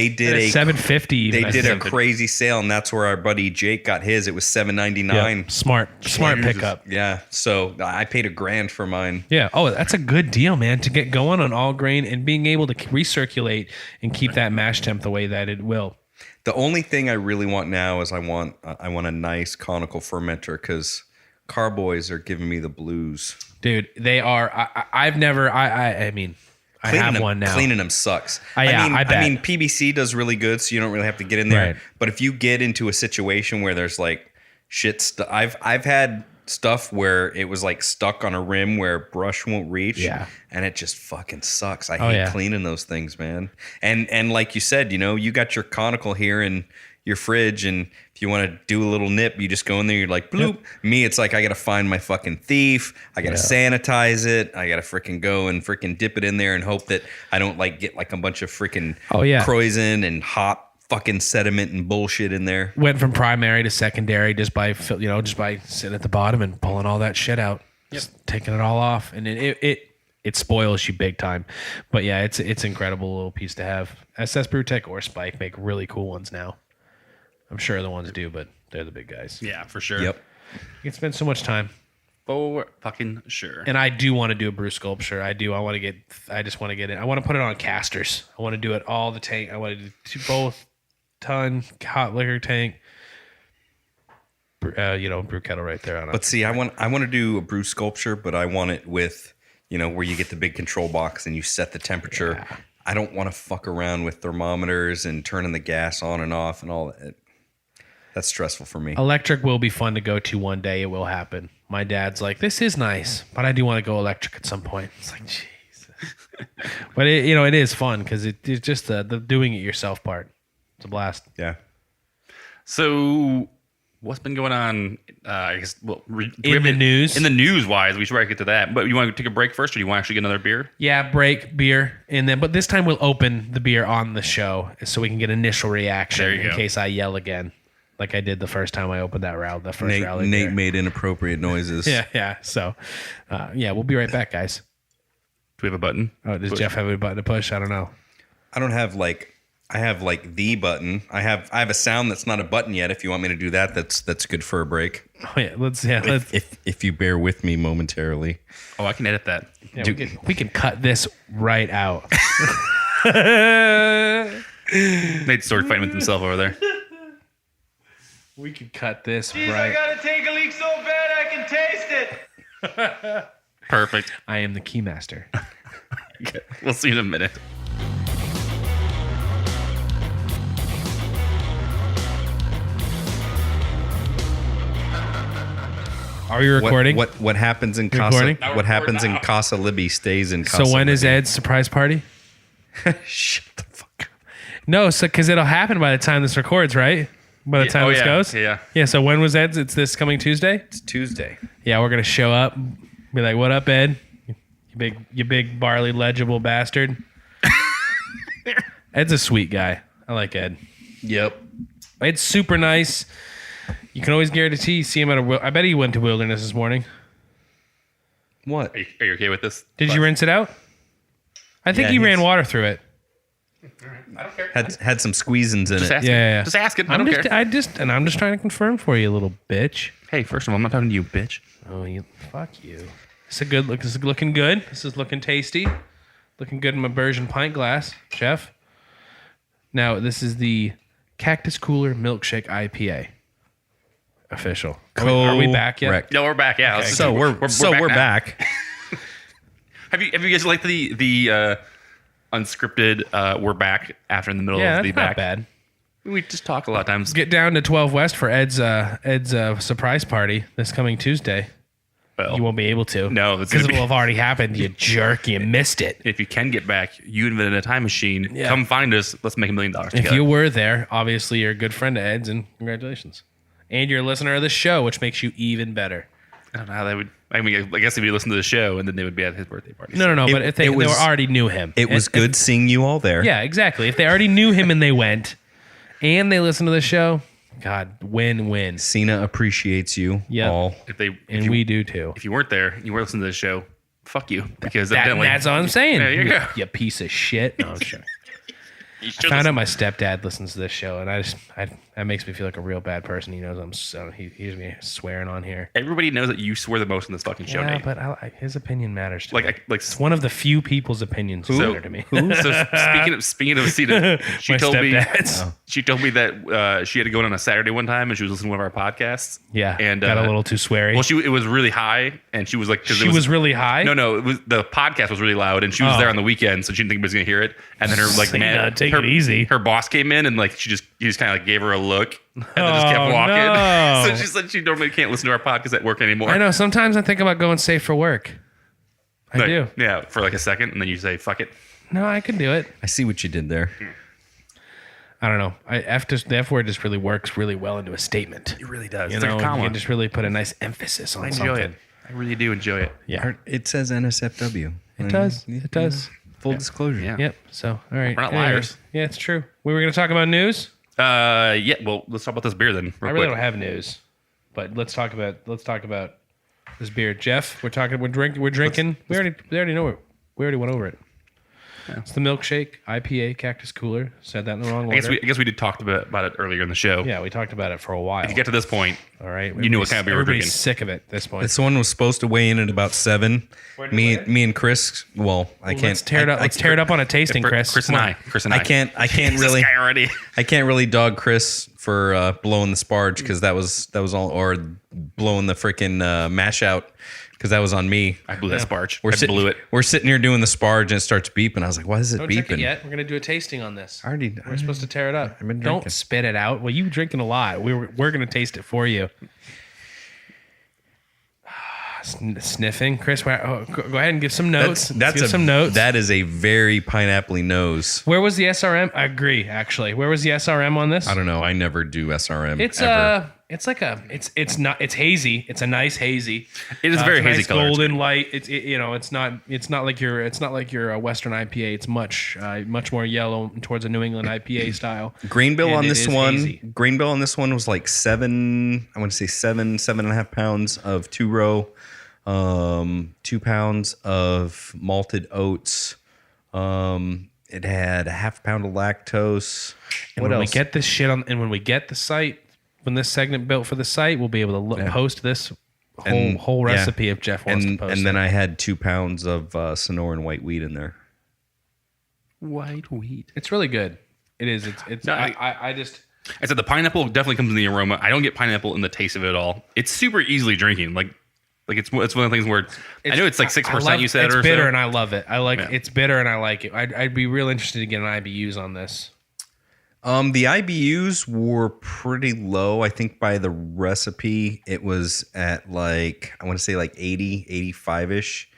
did a $750. they did a $750. crazy sale, and that's where our buddy Jake got his. It was $799. Yeah, smart pickup. Yeah, so I paid $1,000 for mine. Yeah. Oh, that's a good deal, man. To get going on all grain and being able to recirculate and keep that mash temp the way that it will. The only thing I really want now is I want a nice conical fermenter because Carboys are giving me the blues. Dude, they are. I mean, I have one now. Cleaning them sucks. I bet. I mean, PBC does really good, so you don't really have to get in there. Right. But if you get into a situation where there's like shit stuff, I've had stuff where it was like stuck on a rim where brush won't reach. Yeah. And it just fucking sucks. I hate yeah. cleaning those things, man. And like you said, you got your conical here in your fridge, and if you want to do a little nip, you just go in there, you're like, bloop. Yep. Me, it's like I got to find my fucking thief. I got to sanitize it. I got to freaking go and freaking dip it in there and hope that I don't like get like a bunch of freaking Croizon and hot fucking sediment and bullshit in there. Went from primary to secondary just by sitting at the bottom and pulling all that shit out. Just taking it all off, and it spoils you big time. But yeah, it's incredible little piece to have. SS Brewtech or Spike make really cool ones now. I'm sure the ones do, but they're the big guys. Yeah, for sure. Yep. You can spend so much time. For fucking sure. And I do want to do a brew sculpture. I do. I just want to get it. I want to put it on casters. I want to do it all the tank. I want to do both ton, hot liquor tank, brew kettle right there on it. But see, I want to do a brew sculpture, but I want it with, where you get the big control box and you set the temperature. Yeah. I don't want to fuck around with thermometers and turning the gas on and off and all that. That's stressful for me. Electric will be fun to go to one day. It will happen. My dad's like, this is nice, but I do want to go electric at some point. It's like, Jesus. But it is fun because it's just the doing it yourself part. It's a blast. Yeah. So what's been going on? I guess in the news. In the news wise, we should probably get to that. But you want to take a break first, or do you want to actually get another beer? Yeah, break beer, and then. But this time we'll open the beer on the show so we can get initial reaction in case I yell again. Like I did the first time I opened that round, the first Rowley Nate beer. made inappropriate noises. Yeah. So, we'll be right back, guys. Do we have a button? Oh, does Jeff have a button to push? I don't know. I don't have I have the button. I have a sound that's not a button yet. If you want me to do that, that's good for a break. Oh yeah, let's. If you bear with me momentarily. Oh, I can edit that. Yeah, we can cut this right out. Nate's sword fighting with himself over there. We can cut this Jeez, right. I gotta take a leak so bad I can taste it. Perfect. I am the keymaster. Okay. We'll see you in a minute. Are you recording? What happens in Recording? Casa? What happens in Casa Libby stays in Casa. So when is Libby. Ed's surprise party? Shut the fuck up. No, so because it'll happen by the time this records, right? By the time this goes. Yeah. So when was Ed's? It's this coming Tuesday. It's Tuesday. Yeah, we're gonna show up, be like, "What up, Ed? You big barley legible bastard." Ed's a sweet guy. I like Ed. Yep. Ed's super nice. You can always guarantee see him at I bet he went to Wilderness this morning. What? Are you okay with this? Did you rinse it out? I think he ran water through it. I don't care. Had some squeezins in Just it. asking. Yeah. Just asking. I I'm don't just, care. I'm just trying to confirm for you, little bitch. Hey, first of all, I'm not talking to you, bitch. Oh, fuck you. This is a good look. This is looking good. This is looking tasty. Looking good in my Bergen pint glass, Jeff. Now, this is the Cactus Cooler Milkshake IPA. Official. Are we back yet? Correct. No, we're back. Yeah. Okay. So we're now. back. Have you guys liked the unscripted? We're back after in the middle Yeah, of the that's back. not bad. We just talk a lot of times. Get down to 12 West for Ed's surprise party this coming Tuesday. Well, You won't be able to. No, it's because gonna it will have already happened. You jerk. You missed it. if you can get back, you invented a time machine. Yeah. Come find us. Let's make $1 million together. If you were there, obviously you're a good friend of Ed's, and congratulations. And you're a listener of the show, which makes you even better. I don't know how they would. I mean, I guess if you listen to the show, and then they would be at his birthday party. No. But if they was- already knew him. It was good seeing you all there. Yeah, exactly. If they already knew him and they went, and they listened to the show, God, win-win. Cena appreciates you Yep. all. And we do too. If you weren't there, you were listening to the show. Fuck you, because That's what I'm saying. There you go. You piece of shit. No, I'm sure. I found out my stepdad listens to this show, and that makes me feel like a real bad person. He knows he hears me swearing on here. Everybody knows that you swear the most in this fucking show, Yeah, Nate. but his opinion matters to me. It's one of the few people's opinions that matter to me. So speaking of Cena, she My told me stepdads. she told me that she had to go in on a Saturday one time and she was listening to one of our podcasts. Yeah, and got a little too sweary. Well, it was really high, and she was like, she was really high. No, it was the podcast was really loud, and she was there on the weekend, so she didn't think anybody was gonna hear it. And then her take it easy. Her boss came in and he just kind of gave her a look, and then just kept walking. No. So she said she normally can't listen to our podcast at work anymore. I know. Sometimes I think about going safe for work. I do. Yeah, for like a second, and then you say, "Fuck it." No, I can do it. I see what you did there. I don't know. The F word just really works really well into a statement. It really does. You It's know, like a comma. you can just really put a nice emphasis on I something. enjoy it. I really do enjoy it. Yeah, It says NSFW. it does. It does. Full disclosure. Yeah. Yep. So, all right. We're not Anyways. liars. Yeah, it's true. We were going to talk about news. Yeah. Well, let's talk about this beer then. I Real really quick. don't have news, but let's talk about this beer. Jeff, we're drinking. We already know it. We already went over it. Yeah. It's the Milkshake IPA Cactus Cooler. Said that in the wrong order. I guess we did talk about it earlier in the show. Yeah, we talked about it for a while. If you get to this point, all right, you knew what kind of beer we're everybody's drinking. sick of it at this point. This one was supposed to weigh in at about 7. Where'd Me it weigh? me and Chris. Well, I can't. Let's tear it up. Let's tear it up on a tasting, Chris. Chris and Come on. I. Chris and I can't This really. guy already. I can't really dog Chris for blowing the sparge because that was all, or blowing the freaking mash out because that was on me. I blew that sparge. We're I blew it. We're sitting here doing the sparge and it starts beeping. I was like, "Why is it Don't drink it beeping?" yet. We're gonna do a tasting on this. We're supposed to tear it up. I've been Don't drinking. spit it out. Well, you drinking a lot. We're gonna taste it for you. Sniffing, Chris. Go ahead and give some notes. Give some notes. That is a very pineapple-y nose. Where was the SRM? I agree. Actually, where was the SRM on this? I don't know. I never do SRM. It's ever. it's hazy. It's a nice hazy. It is very it's a hazy nice color. It's golden light. It's not like your Western IPA. It's much more yellow towards a New England IPA style. Grain bill And on it this is one. hazy. Grain bill on this one was like 7. I want to say 7.5 pounds of 2-row, 2 pounds of malted oats. It had a half pound of lactose. And What when else? we get this shit on, and when we get the site, when this segment built for the site, we'll be able to post this whole recipe if Jeff wants to post And then it. I had 2 pounds of Sonoran white wheat in there. White wheat. It's really good. It is. It's. No, I just. I said the pineapple definitely comes in the aroma. I don't get pineapple in the taste of it at all. It's super easily drinking. Like it's one of the things where I know it's like 6%. You said it's or bitter, so. and I love it. It's bitter, and I like it. I'd be real interested to get an IBUs on this. The IBUs were pretty low. I think by the recipe, it was at like, I want to say like 80, 85-ish.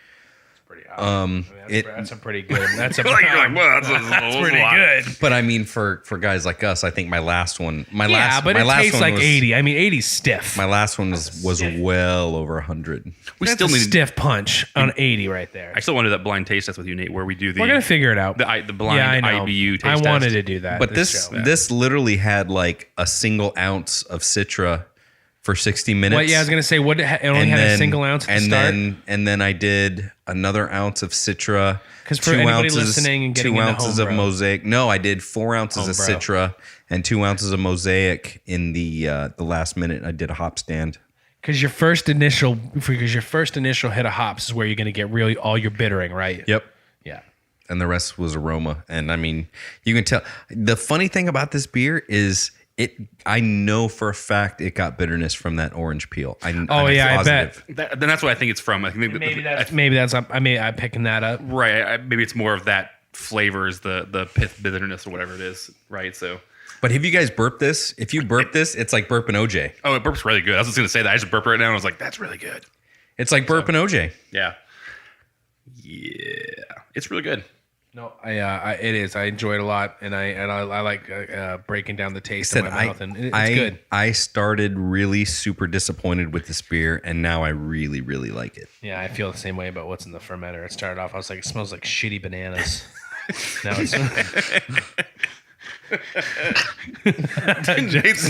Pretty high. That's a pretty good. That's a You're like, well, that's pretty good. But I mean, for guys like us, I think my last one, But my it last tastes one like was, 80. I mean, 80's stiff. My last one was well over 100. We That's still a need. stiff punch on 80 right there. I still want to do that blind taste test with you, Nate, where we do the We're gonna figure it out. the blind I know. IBU taste I test. wanted to do that. But this show. literally had like a single ounce of Citra for 60 minutes. What? Yeah, I was gonna say it only had a single ounce at the start. And then I did another ounce of Citra. 'Cause for anybody listening and getting 2 into ounces of homebrew. Mosaic. No, I did 4 ounces of Homebrew. Citra and 2 ounces of Mosaic in the last minute. I did a hop stand. Because your first initial hit of hops is where you're gonna get really all your bittering, right? Yep. Yeah. And the rest was aroma. And I mean, you can tell. The funny thing about this beer is I know for a fact it got bitterness from that orange peel. I'm I bet. positive. Then that's what I think it's from. I think I'm picking that up. right. Maybe it's more of that flavors the pith bitterness or whatever it is. Right. So. But have you guys burped this? If you burp this, it's like burping OJ. Oh, it burps really good. I was just gonna say that. I just burped right now and I was like, that's really good. It's like burping OJ. Yeah. It's really good. No, it is. I enjoy it a lot, and I like breaking down the taste in my mouth, and it's good. I started really super disappointed with this beer, and now I really, really like it. Yeah, I feel the same way about what's in the fermenter. It started off, I was like, it smells like shitty bananas. Now it's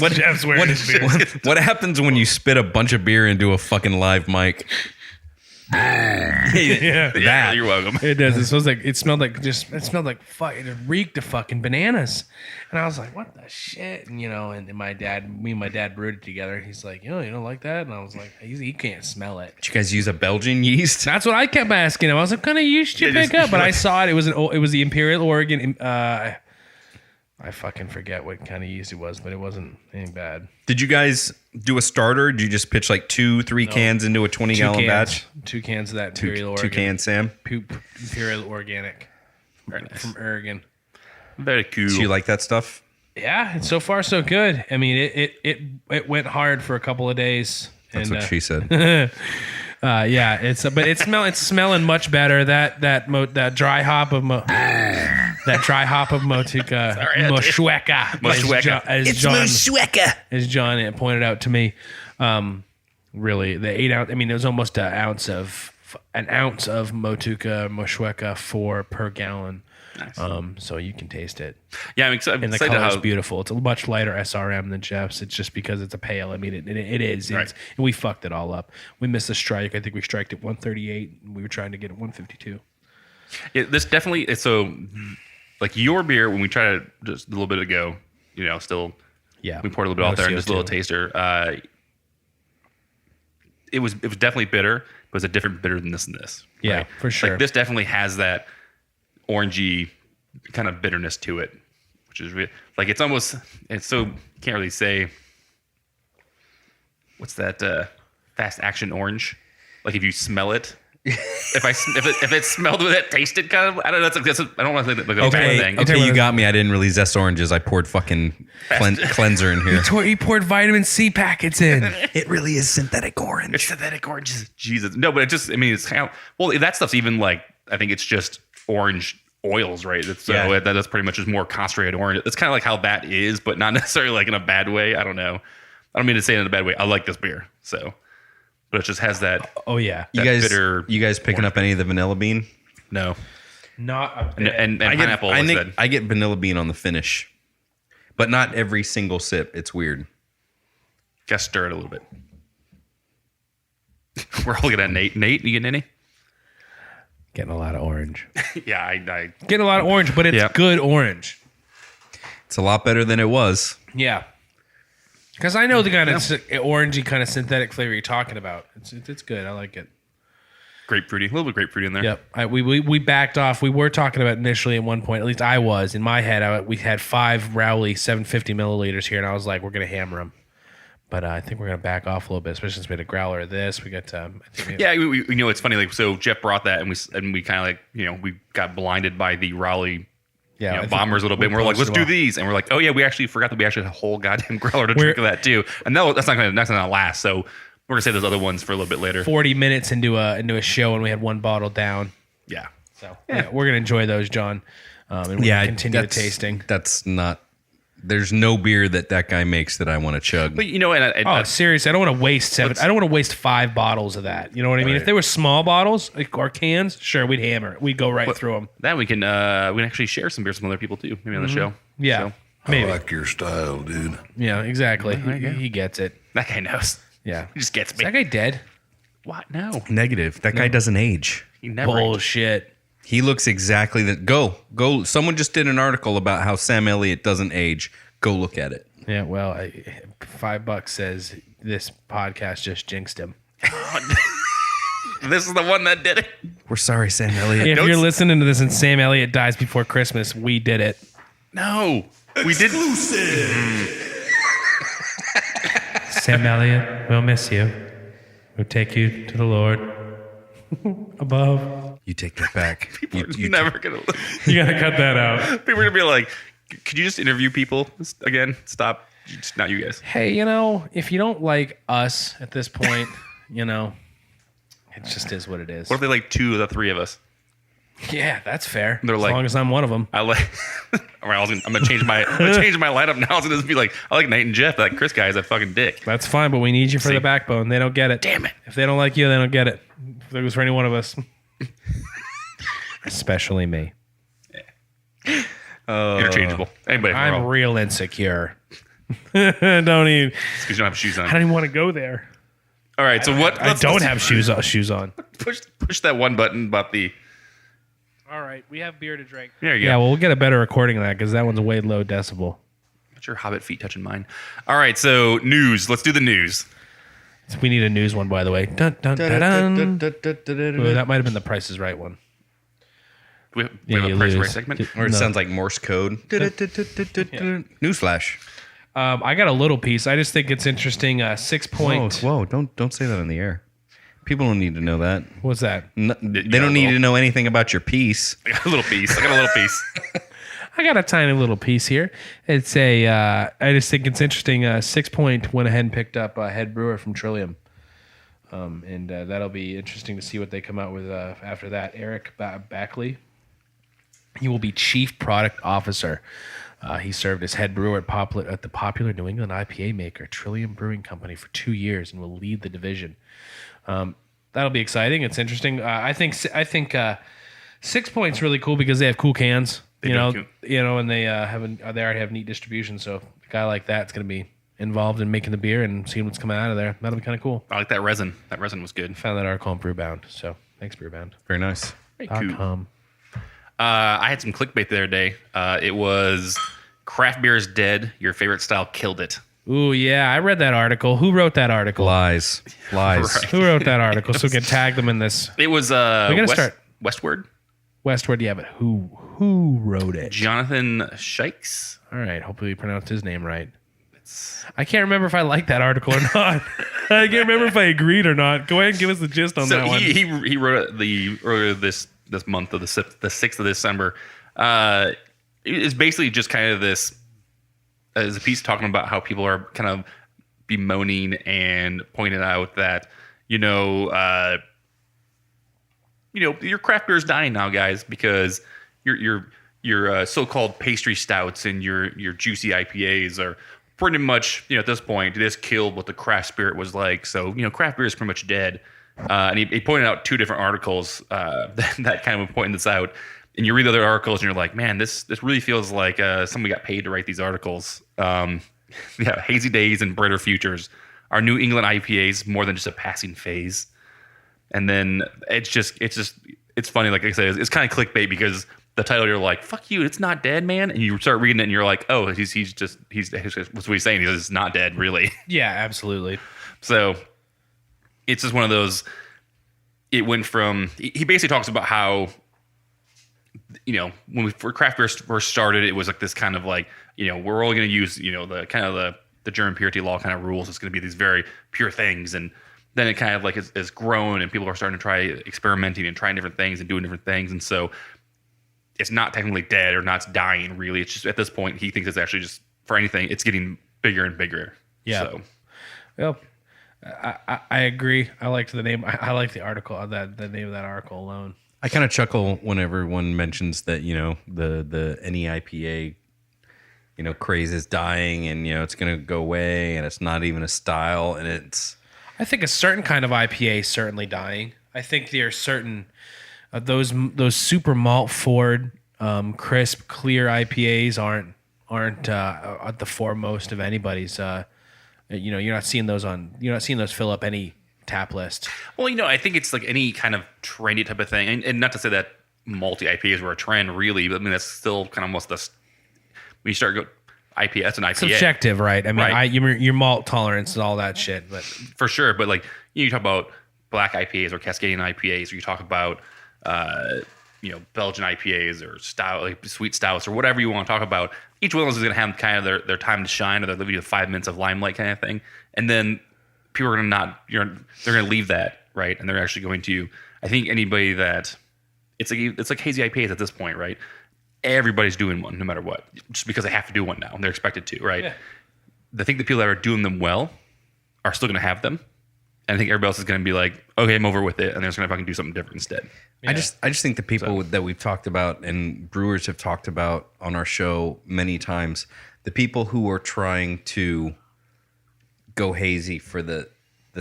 What Jeff's wearing his beer. What happens when you spit a bunch of beer into a fucking live mic? Yeah, you're welcome. It does. It smelled like fuck. It reeked of fucking bananas, and I was like, "What the shit?" And and me and my dad brewed it together. He's like, you don't like that?" And I was like, "He can't smell it." Did you guys use a Belgian yeast? That's what I kept asking him. I was like, "What kind of yeast did you pick up?" But I saw it. It was the Imperial Oregon. I fucking forget what kind of yeast it was, but it wasn't anything bad. Did you guys do a starter? Did you just pitch like 2-3 cans into a 20-gallon batch? 2 cans of that Imperial Oregon. 2 cans, Sam? Imperial Organic. Very nice. From Oregon. Very cool. Do you like that stuff? Yeah, and so far so good. I mean, it went hard for a couple of days. That's what she said. Yeah, it's smelling much better. That dry hop of Motueka Moshweka. As John pointed out to me. Really, the 8 ounce. I mean, it was almost an ounce of Motueka Moshweka per gallon. Nice. So you can taste it. Yeah, I'm excited. And the color is beautiful. It's a much lighter SRM than Jeff's. It's just because it's a pale. I mean, it is. Right. And we fucked it all up. We missed a strike. I think we striked at 138. And we were trying to get it 152. This definitely is so. Like your beer, when we tried it just a little bit ago, still. Yeah. We poured a little bit out there and just a little taster. It was definitely bitter, but it was a different bitter than this and this. Yeah, right? for sure. Like this definitely has that orangey kind of bitterness to it, which is like it's so can't really say what's that fast action orange. Like if you smell it, if it smelled with it, tasted kind of. I don't know. I don't want to say like a bad thing. Okay, you got me. I didn't really zest oranges. I poured fucking cleanser in here. He poured vitamin C packets in. It really is synthetic orange. It's synthetic orange. Jesus, no, but it's kind of that stuff's even like I think it's just orange oils, right? That's pretty much just more concentrated orange. It's kind of like how that is, but not necessarily like in a bad way. I don't know. I don't mean to say it in a bad way. I like this beer, so. But it just has that. Oh yeah, you guys picking up any of the vanilla bean? No, not a bit. And pineapple. I get vanilla bean on the finish, but not every single sip. It's weird. Just stir it a little bit. We're all looking at Nate. Nate, you getting any? Getting a lot of orange. Yeah, I getting a lot of orange, but it's good orange. It's a lot better than it was. Yeah. Because I know the kind of orangey kind of synthetic flavor you're talking about. It's good. I like it. Grapefruity. A little bit grapefruity in there. Yep. We backed off. We were talking about initially at one point, at least I was. In my head, we had 5 Rowley 750 milliliters here, and I was like, we're going to hammer them. But I think we're going to back off a little bit, especially since we had a growler of this. We got it's funny. Like, so Jeff brought that, and we kind of like, we got blinded by the Rowley bombers a little bit. And we're like, let's do these. And we're like, oh yeah, we actually forgot that we actually had a whole goddamn growler to drink of that too. And that's not gonna last. So we're gonna save those other ones for a little bit later. 40 minutes into a show, and we had one bottle down. Yeah. So we're gonna enjoy those, John. And we'll continue the tasting. That's not. There's no beer that guy makes that I want to chug. But seriously, I don't want to waste I don't want to waste 5 bottles of that. You know what I mean? Right. If they were small bottles or cans, sure, we'd hammer it. We'd go right through them. Then we can actually share some beers with other people too, maybe on the show. Yeah, so. maybe. I like your style, dude. Yeah, exactly. He gets it. That guy knows. Yeah, he just gets me. Is that guy dead? What? No. Negative. That guy doesn't age. He never. Bullshit. He looks exactly that. Go. Someone just did an article about how Sam Elliott doesn't age. Go look at it. Yeah, well, $5 says this podcast just jinxed him. This is the one that did it. We're sorry, Sam Elliott. If you're listening to this and Sam Elliott dies before Christmas, we did it. No, we didn't. Sam Elliott, we'll miss you. We'll take you to the Lord above. You take that back. You're never gonna. You gotta cut that out. People are gonna be like, could you just interview people again? Stop. Just not you guys. Hey, if you don't like us at this point, it just is what it is. What if they like 2 of the 3 of us? Yeah, that's fair. They're as like, long as I'm one of them. I like. All right, I'm gonna change my lineup now. It's gonna just be like, I like Nate and Jeff. That Chris guy is a fucking dick. That's fine, but we need you for the backbone. They don't get it. Damn it. If they don't like you, they don't get it. If it was for any one of us, especially me. Interchangeable. Anybody? I'm real insecure. Don't even. Because you don't have shoes on. I don't even want to go there. All right, so what? I don't have shoes on. Push that one button about the. All right, we have beer to drink. There you Yeah, go. well, we'll get a better recording of that because that one's way low decibel. What's your hobbit feet touching mine? All right, so news. Let's do the news. We need a news one, by the way. Dun, dun, dun, dun. Ooh, that might have been the Price is Right one. We have a price right segment. Or it sounds like Morse code. Newsflash. I got a little piece. I just think it's interesting. 6 point. Whoa! Don't say that in the air. People don't need to know that. What's that? They don't need to know anything about your piece. I got a little piece. I got a tiny little piece here. It's I just think it's interesting. 6 point went ahead and picked up head brewer from Trillium. And that'll be interesting to see what they come out with after that. Eric Backley. He will be Chief Product Officer. He served as head brewer at the popular New England IPA maker Trillium Brewing Company for 2 years and will lead the division. That'll be exciting. It's interesting. I think 6 point's really cool because they have cool cans. And they already have neat distribution. So a guy like that's going to be involved in making the beer and seeing what's coming out of there. That'll be kind of cool. I like that resin. That resin was good. Found that article on Brewbound. So thanks, Brewbound. Very nice. .com. I had some clickbait the other day. It was craft beer is dead. Your favorite style killed it. Ooh, yeah. I read that article. Who wrote that article? Lies. Right. Who wrote that article? So we can tag them in this. It was Westward. Westward, yeah, but who wrote it? Jonathan Shikes. All right. Hopefully we pronounced his name right. I can't remember if I liked that article or not. I can't remember if I agreed or not. Go ahead and give us the gist on that one. He wrote it earlier this month of the 6th of December. It's basically just kind of this as a piece talking about how people are kind of bemoaning and pointing out that your craft beer is dying now, guys, because your so-called pastry stouts and your juicy IPAs are pretty much, at this point, this killed what the craft spirit was like. So, craft beer is pretty much dead. And he pointed out 2 different articles that kind of pointing this out. And you read the other articles and you're like, man, this really feels like somebody got paid to write these articles. Hazy Days and Brighter Futures are New England IPAs more than just a passing phase. And then it's funny. Like I said, it's kind of clickbait because the title, you're like, fuck you, it's not dead, man. And you start reading it and you're like, oh, he's what's what he's saying. It's not dead, really. Yeah, absolutely. So it's just one of those, it went from, he basically talks about how, when craft beer first started, it was like this kind of like, we're all going to use, the kind of the German purity law kind of rules. It's going to be these very pure things. And then it kind of like is grown and people are starting to try experimenting and trying different things and doing different things. And so it's not technically dead or not dying, really. It's just at this point, he thinks it's actually just, for anything, it's getting bigger and bigger. Yeah. So. Well, I agree. I liked the name. I like the article, the name of that article alone. I kind of chuckle when everyone mentions that, the NEIPA, craze is dying and, it's going to go away and it's not even a style. And I think a certain kind of IPA is certainly dying. I think there are certain those super malt forward, crisp, clear IPAs aren't at the foremost of anybody's. You're not seeing those fill up any tap list. Well, I think it's like any kind of trendy type of thing, and not to say that malty IPAs were a trend, really. But I mean, that's still kind of almost this. When you start go IPA, that's an IPA. Subjective, right? I mean, right. Your malt tolerance and all that shit, but for sure. But like you talk about black IPAs or Cascadian IPAs, or you talk about Belgian IPAs or style like sweet stouts or whatever you want to talk about. Each one of those is going to have kind of their time to shine, or they'll give you 5 minutes of limelight kind of thing, and then people are going to they're going to leave that, right? And they're actually going to. I think anybody that it's like hazy IPAs at this point, right? Everybody's doing one, no matter what, just because they have to do one now. They're expected to, right? Yeah. I think the people that are doing them well are still going to have them, and I think everybody else is going to be like, okay, I'm over with it, and they're just going to fucking do something different instead. Yeah. I just think the people that we've talked about and brewers have talked about on our show many times, the people who are trying to go hazy for the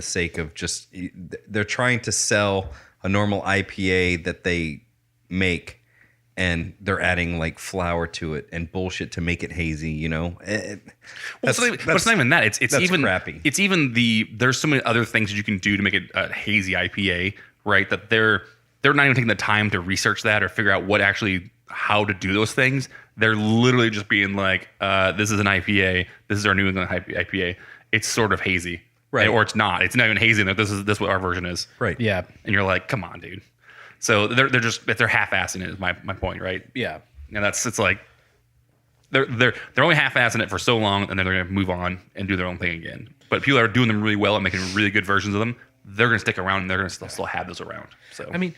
sake of just, they're trying to sell a normal IPA that they make, and they're adding like flour to it and bullshit to make it hazy. You know, But it's not even that. It's even crappy. It's even there's so many other things that you can do to make it a hazy IPA, right? That they're not even taking the time to research that or figure out how to do those things. They're literally just being like, this is an IPA. This is our New England IPA. It's sort of hazy, right? Or it's not. It's not even hazy. This is what our version is, right? Yeah. And you're like, come on, dude. So they're half-assing it is my point, right? Yeah. And it's like they're only half-assing it for so long, and then they're gonna move on and do their own thing again. But people that are doing them really well and making really good versions of them, they're gonna stick around and they're gonna still have those around. So I mean,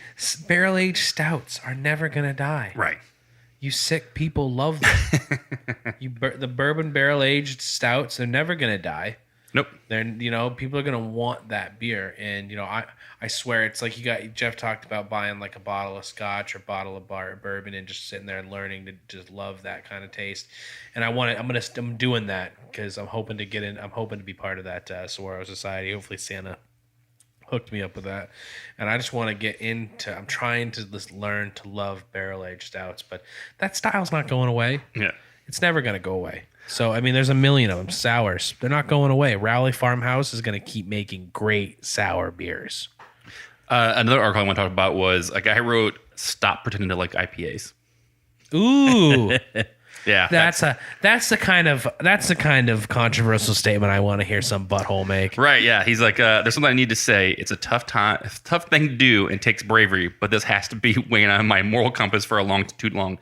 barrel-aged stouts are never going to die. right. You sick people love them. The bourbon barrel-aged stouts, they're never going to die. Nope. They're, people are going to want that beer. And, I swear it's like Jeff talked about buying like a bottle of scotch or bottle of bourbon and just sitting there and learning to just love that kind of taste. And I'm doing that because I'm hoping to get in. I'm hoping to be part of that Saguaro Society. Hopefully Santa hooked me up with that. And I just want to get into, I'm trying to just learn to love barrel-aged stouts, but that style's not going away. Yeah. It's never going to go away. So, I mean, there's a million of them. Sours. They're not going away. Rowley Farmhouse is going to keep making great sour beers. Another article I want to talk about was a guy wrote, "Stop pretending to like IPAs." Ooh. Yeah. That's the kind of controversial statement I want to hear some butthole make. Right, yeah. He's like, there's something I need to say. It's a tough thing to do and takes bravery, but this has to be weighing on my moral compass for too long.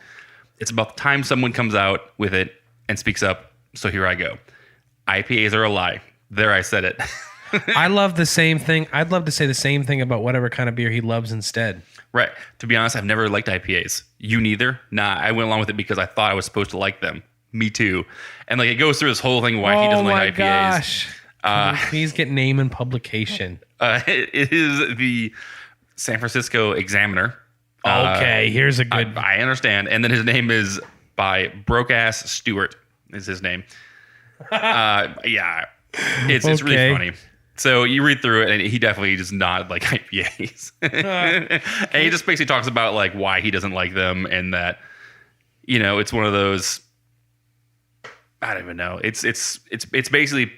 It's about the time someone comes out with it and speaks up, so here I go. IPAs are a lie. There, I said it. I love the same thing. I'd love to say the same thing about whatever kind of beer he loves instead. Right. To be honest, I've never liked IPAs. You neither? Nah, I went along with it because I thought I was supposed to like them. Me too. And like it goes through this whole thing why he doesn't like IPAs. Gosh. Please get name and publication. It is the San Francisco Examiner. Okay, here's a good... I understand. And then his name is by Broke-Ass Stewart is his name. Yeah. It's really funny. So you read through it, and he definitely does not like IPAs. And he just basically talks about like why he doesn't like them, and that it's one of those. I don't even know. It's basically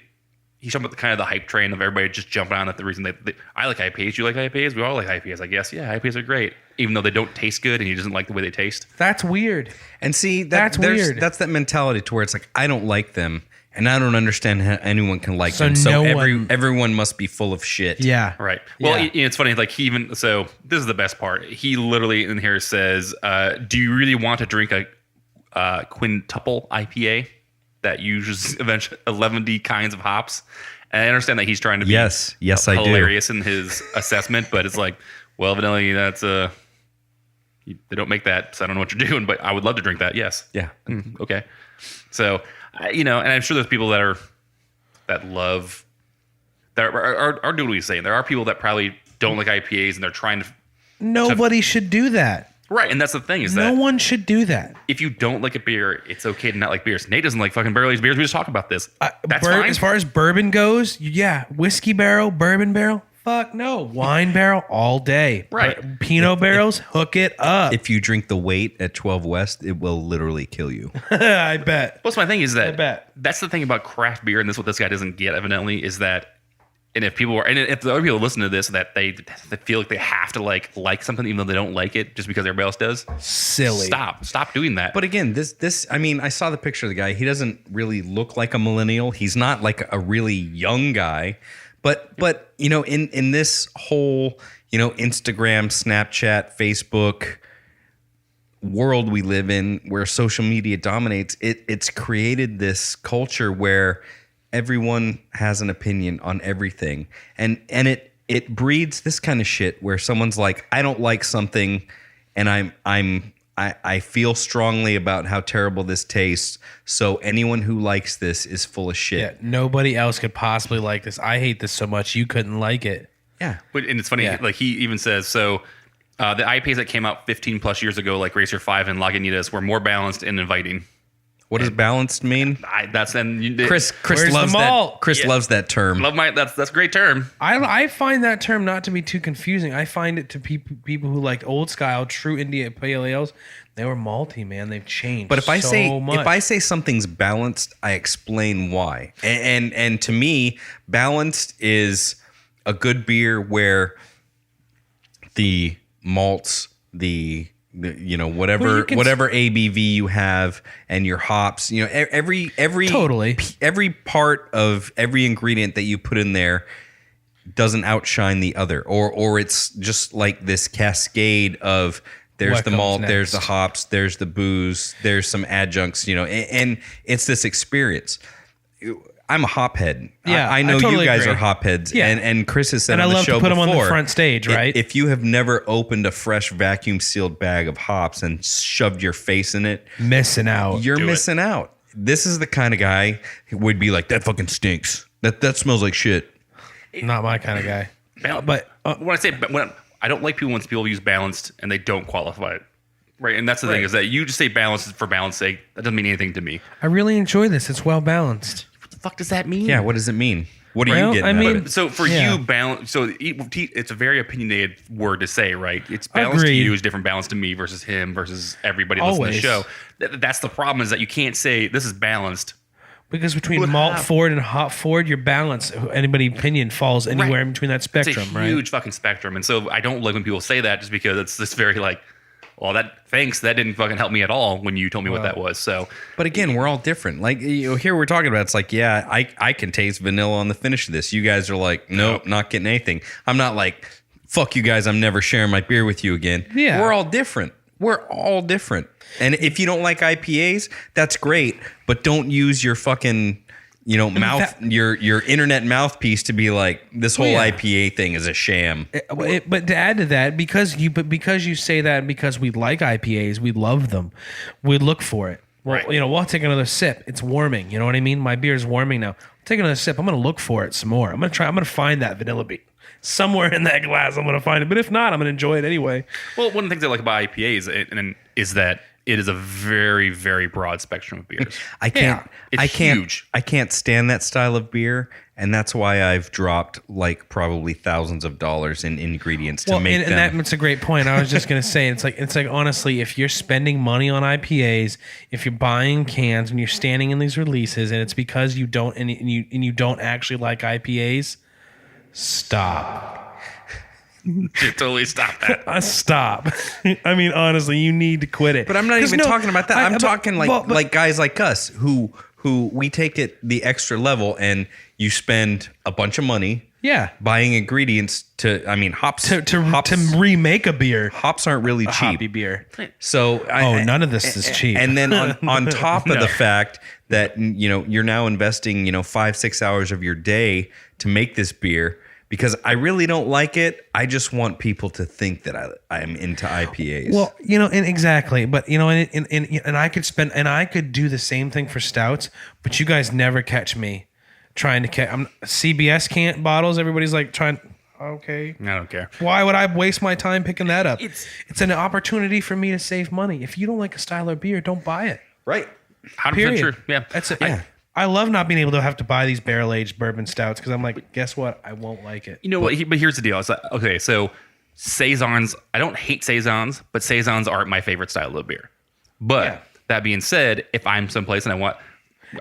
he's talking about the kind of the hype train of everybody just jumping on at the reason that I like IPAs. You like IPAs? We all like IPAs, I guess. Yeah, IPAs are great, even though they don't taste good, and he doesn't like the way they taste. That's weird. And see, that's weird. That's that mentality to where it's like I don't like them. And I don't understand how anyone can like them. So everyone must be full of shit. Yeah. Right. Well, it's funny. Like he even so. This is the best part. He literally in here says, "Do you really want to drink a quintuple IPA that uses eventually 11 kinds of hops?" And I understand that he's trying to be yes, I do. Hilarious in his assessment, but it's like, well, evidently that's they don't make that, so I don't know what you're doing. But I would love to drink that. Yes. Yeah. Okay. So. And I'm sure there's people that are doing what he's saying. There are people that probably don't like IPAs and they're trying to. Nobody should do that. Right, and that's the thing is no one should do that. If you don't like a beer, it's okay to not like beers. Nate doesn't like fucking barrel-aged beers. We just talked about this. That's fine. As far as bourbon goes, yeah, whiskey barrel, bourbon barrel. Fuck no. Wine barrel all day. Right. Pinot barrels, hook it up. If you drink the weight at 12 West, it will literally kill you. I bet. What's my thing is that I bet. That's the thing about craft beer, and this is what this guy doesn't get evidently, is that and if the other people listen to this that they feel like they have to like something even though they don't like it just because everybody else does. Silly. Stop doing that. But again, this I mean, I saw the picture of the guy. He doesn't really look like a millennial. He's not like a really young guy. But in this whole, Instagram, Snapchat, Facebook world we live in where social media dominates, it's created this culture where everyone has an opinion on everything. And it breeds this kind of shit where someone's like, I don't like something and I feel strongly about how terrible this tastes. So anyone who likes this is full of shit. Yeah, nobody else could possibly like this. I hate this so much you couldn't like it. Yeah. And it's funny, like he even says, so the IPAs that came out 15 plus years ago, like Racer 5 and Lagunitas, were more balanced and inviting. What does balanced mean? Chris Where's loves the malt? that. Chris loves that term. that's a great term. I find that term not to be too confusing. I find it to people who like old style, true India pale ales. They were malty, man. They've changed. But if I much. say something's balanced, I explain why. And to me, balanced is a good beer where the malts, the whatever ABV you have, and your hops, every Totally. every part of every ingredient that you put in there doesn't outshine the other, or it's just like this cascade of there's What the malt, comes there's the next? hops, there's the booze, there's some adjuncts, and it's this experience. I'm a hop head. Yeah, I know I totally you guys agree. are hop heads, Yeah. and Chris has said And on I the love show to put them on the before, front stage, right? If you have never opened a fresh vacuum sealed bag of hops and shoved your face in it, Missing out. you're missing out. This is the kind of guy who would be like, that fucking stinks. That smells like shit. Not my kind of guy. But when I don't like when people use balanced and they don't qualify it. Right, and that's the thing is that you just say balanced for balance sake. That doesn't mean anything to me. I really enjoy this. It's well balanced. What the fuck does that mean? Yeah, what does it mean? What are Well, you getting I out mean- of it? So for Yeah. you, balance. So it's a very opinionated word to say, right? It's balanced to Agreed. you is different balance to me versus him versus everybody listening to the Always. show. That's the problem is that you can't say this is balanced. Because between Would malt have- forward and hot forward, your balance, anybody's opinion falls anywhere Right. in between that It's spectrum, a right? huge fucking spectrum, and so I don't like when people say that just because it's this very like, well, that didn't fucking help me at all when you told me what that was. So But again, we're all different. Like here we're talking about, it's like, yeah, I can taste vanilla on the finish of this. You guys are like, nope, not getting anything. I'm not like, fuck you guys, I'm never sharing my beer with you again. Yeah. We're all different. We're all different. And if you don't like IPAs, that's great, but don't use your fucking your internet mouthpiece to be like, this whole yeah. IPA thing is a sham. But to add to that, because you say that, and because we like IPAs, we love them, we look for it. Well, Right. We'll take another sip. It's warming. You know what I mean? My beer is warming now. Take another sip. I'm going to look for it some more. I'm going to find that vanilla bean somewhere in that glass. I'm going to find it. But if not, I'm going to enjoy it anyway. well, one of the things I like about IPAs is that it is a very, very broad spectrum of beers. I can't. It's I can't. huge. I can't stand that style of beer, and that's why I've dropped like probably thousands of dollars in ingredients to make them. And that's a great point. I was just gonna say it's like honestly, if you're spending money on IPAs, if you're buying cans and you're standing in these releases, and it's because you don't and you don't actually like IPAs, stop. Totally stop that. Stop. I mean, honestly, you need to quit it. But I'm not 'Cause even talking about that. I'm talking like but- like guys like us who we take it the extra level, and you spend a bunch of money yeah buying ingredients hops to remake a beer, hops aren't really cheap. hoppy beer. So None of this is cheap. And then on top of the fact that you're now investing 5-6 hours of your day to make this beer, because I really don't like it. I just want people to think that I'm into IPAs. Well, and exactly, but and I could do the same thing for stouts, but you guys never catch me trying to catch. CBS can't bottles. Everybody's like trying. Okay, I don't care. why would I waste my time picking that up? It's an opportunity for me to save money. If you don't like a style of beer, don't buy it. right. 100% Period. true. Yeah, That's it. Yeah. I love not being able to have to buy these barrel-aged bourbon stouts because I'm like, guess what? I won't like it. You know what? But here's the deal. It's like, okay, so saisons. I don't hate saisons, but saisons aren't my favorite style of beer. But Yeah. that being said, if I'm someplace and I want,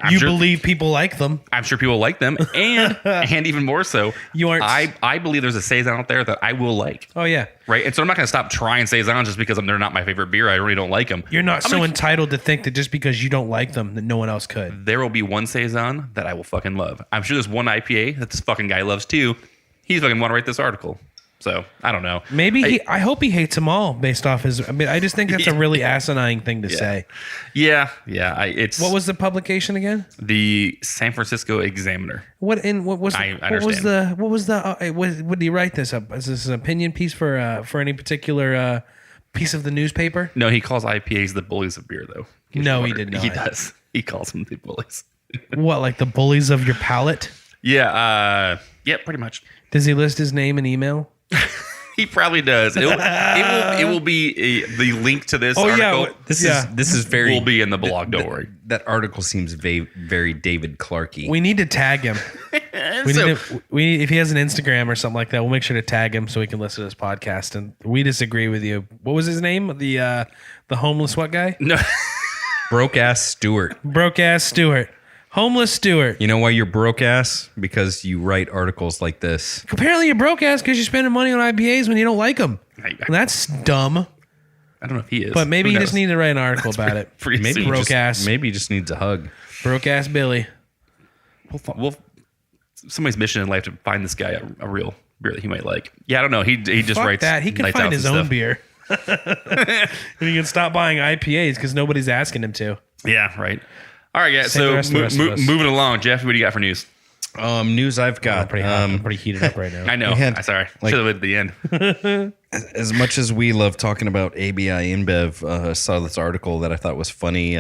You believe people like them. I'm sure people like them, and even more so, You aren't- I believe there's a saison out there that I will like. Oh, yeah. Right, and so I'm not going to stop trying saisons just because they're not my favorite beer. I really don't like them. You're not so entitled to think that just because you don't like them that no one else could. There will be one saison that I will fucking love. I'm sure there's one IPA that this fucking guy loves too. He's fucking want to write this article. So I don't know. Maybe I hope he hates them all based off his. I mean, I just think that's a really asinine thing to say. Yeah. It's What was the publication again? the San Francisco Examiner. What did he write this up? Is this an opinion piece for any particular piece of the newspaper? No, he calls IPAs the bullies of beer, though. No, he did not. He does. He calls them the bullies. What, like the bullies of your palate? Yeah. Yeah. Pretty much. Does he list his name and email? He probably does. It will be the link to this article. This is very will be in the blog. Don't worry. That article seems very David Clarkey. We need to tag him. If he has an Instagram or something like that, we'll make sure to tag him so he can listen to this podcast. And we disagree with you. What was his name? The homeless what guy? No. Broke ass Stewart. Broke ass Stewart. Homeless Stewart. You know why you're broke ass? Because you write articles like this. Apparently you're broke ass because you're spending money on IPAs when you don't like them. That's dumb. I don't know if he is. But maybe you just need to write an article about it. Maybe Maybe he just needs a hug. Broke ass Billy. Somebody's mission in life to find this guy a real beer that he might like. Yeah, I don't know. He just Fuck writes that. He can nights find out his and own stuff. beer. And he can stop buying IPAs because nobody's asking him to. Yeah, right. All right, guys. Same So the rest of us. moving along, Jeff, what do you got for news? News I've got. I'm pretty hot. I'm pretty heated up right now. I know. had, Sorry. like- Should have at the end. As much as we love talking about ABI InBev, I saw this article that I thought was funny.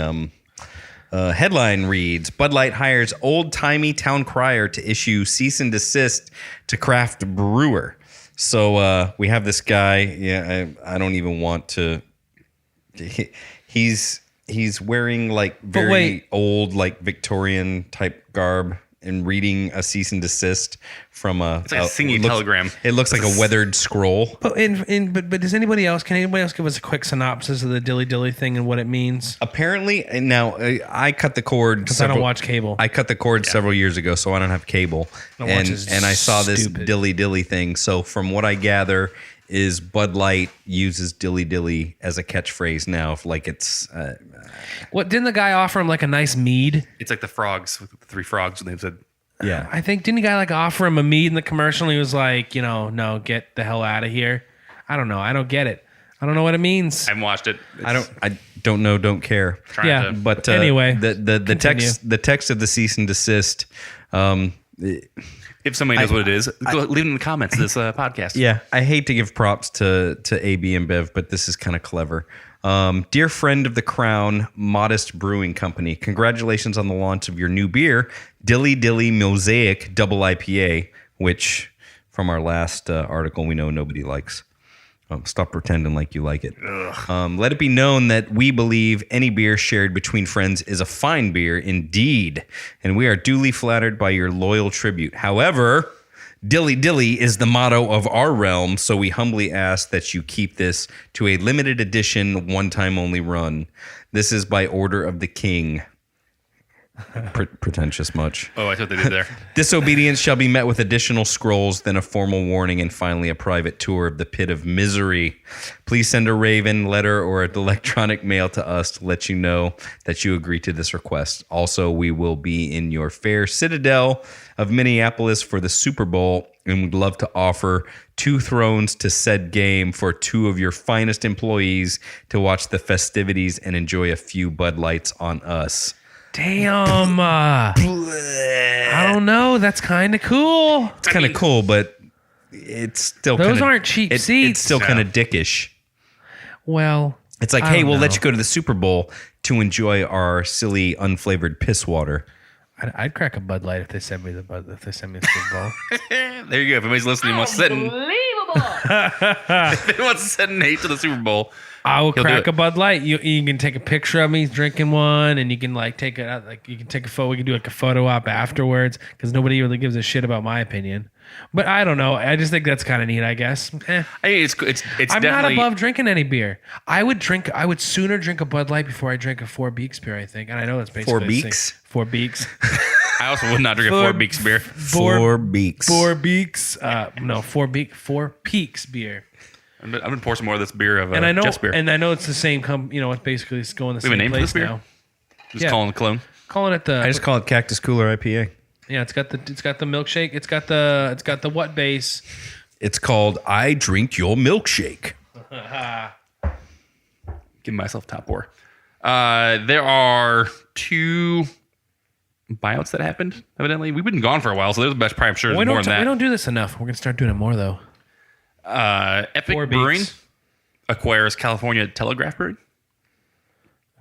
Headline reads, Bud Light hires old-timey town crier to issue cease and desist to craft brewer. So we have this guy. Yeah, I don't even want to. He's wearing like very old, like Victorian type garb and reading a cease and desist from a. It's like a singing telegram. It looks like a weathered scroll. But but does anybody else? Can anybody else give us a quick synopsis of the dilly dilly thing and what it means? Apparently, now I cut the cord. Because I don't watch cable. I cut the cord several years ago, so I don't have cable. I watch And this I saw this stupid- dilly dilly thing. So from what I gather, is Bud Light uses dilly dilly as a catchphrase now. Like it's What didn't the guy offer him like a nice mead? It's like the frogs with the three frogs, and they said, yeah. I think didn't the guy like offer him a mead in the commercial? And he was like, no, get the hell out of here. I don't know. I don't get it. I don't know what it means. I haven't watched it. I don't know, don't care. Trying Yeah. to- But Anyway, the text of the cease and desist. If somebody knows what it is, leave it in the comments of this podcast. Yeah, I hate to give props to AB and Bev, but this is kind of clever. Dear friend of the crown, Modest Brewing Company, congratulations on the launch of your new beer, Dilly Dilly Mosaic Double IPA, which from our last article we know nobody likes. Stop pretending like you like it. Let it be known that we believe any beer shared between friends is a fine beer indeed, and we are duly flattered by your loyal tribute. However, Dilly Dilly is the motto of our realm, so we humbly ask that you keep this to a limited edition, one-time only run. This is by order of the king. Pretentious much. Oh, I thought they did there. Disobedience shall be met with additional scrolls, then a formal warning, and finally a private tour of the pit of misery. Please send a raven, letter, or an electronic mail to us to let you know that you agree to this request. Also, we will be in your fair citadel of Minneapolis for the Super Bowl, and would love to offer 2 thrones to said game for 2 of your finest employees to watch the festivities and enjoy a few Bud Lights on us. Damn. I don't know. That's kind of cool. It's kind of cool, but it's still Those kinda, aren't cheap seats. It's still kind of dickish. Well, It's like, I hey, don't we'll know. let you go to the Super Bowl to enjoy our silly, unflavored piss water. I'd crack a Bud Light if they send me the Super Bowl. There you go. If anybody's listening, wants to send, if anyone wants to send Nate to the Super Bowl, I will He'll do crack it. a Bud Light. You can take a picture of me drinking one, and you can like take it out. Like you can take a photo. We can do like a photo op afterwards because nobody really gives a shit about my opinion. But I don't know. I just think that's kind of neat. I guess. I mean, it's I'm not definitely above drinking any beer. I would sooner drink a Bud Light before I drink a Four Beaks beer. I think, and I know that's basically Four the same- Beaks? Four Beaks. I also would not drink a Four Beaks beer. Four beaks. Four Beaks. No, Four Peaks beer. I'm gonna pour some more of this beer of And I know, Jeff's beer. and I know it's the same. It's basically it's going the We have a same name for place this beer? now. Just yeah. calling the clone. Calling it the. I just call it Cactus Cooler IPA. Yeah, it's got the milkshake. It's got the what base? It's called I Drink Your Milkshake. Give myself top pour. There are 2 buyouts that happened. Evidently, we've been gone for a while, so there's best. Probably, I'm sure We there's more don't than we that. don't do this enough. We're gonna start doing it more though. Epic Four Brewing Beaks. acquires California Telegraph Brewing.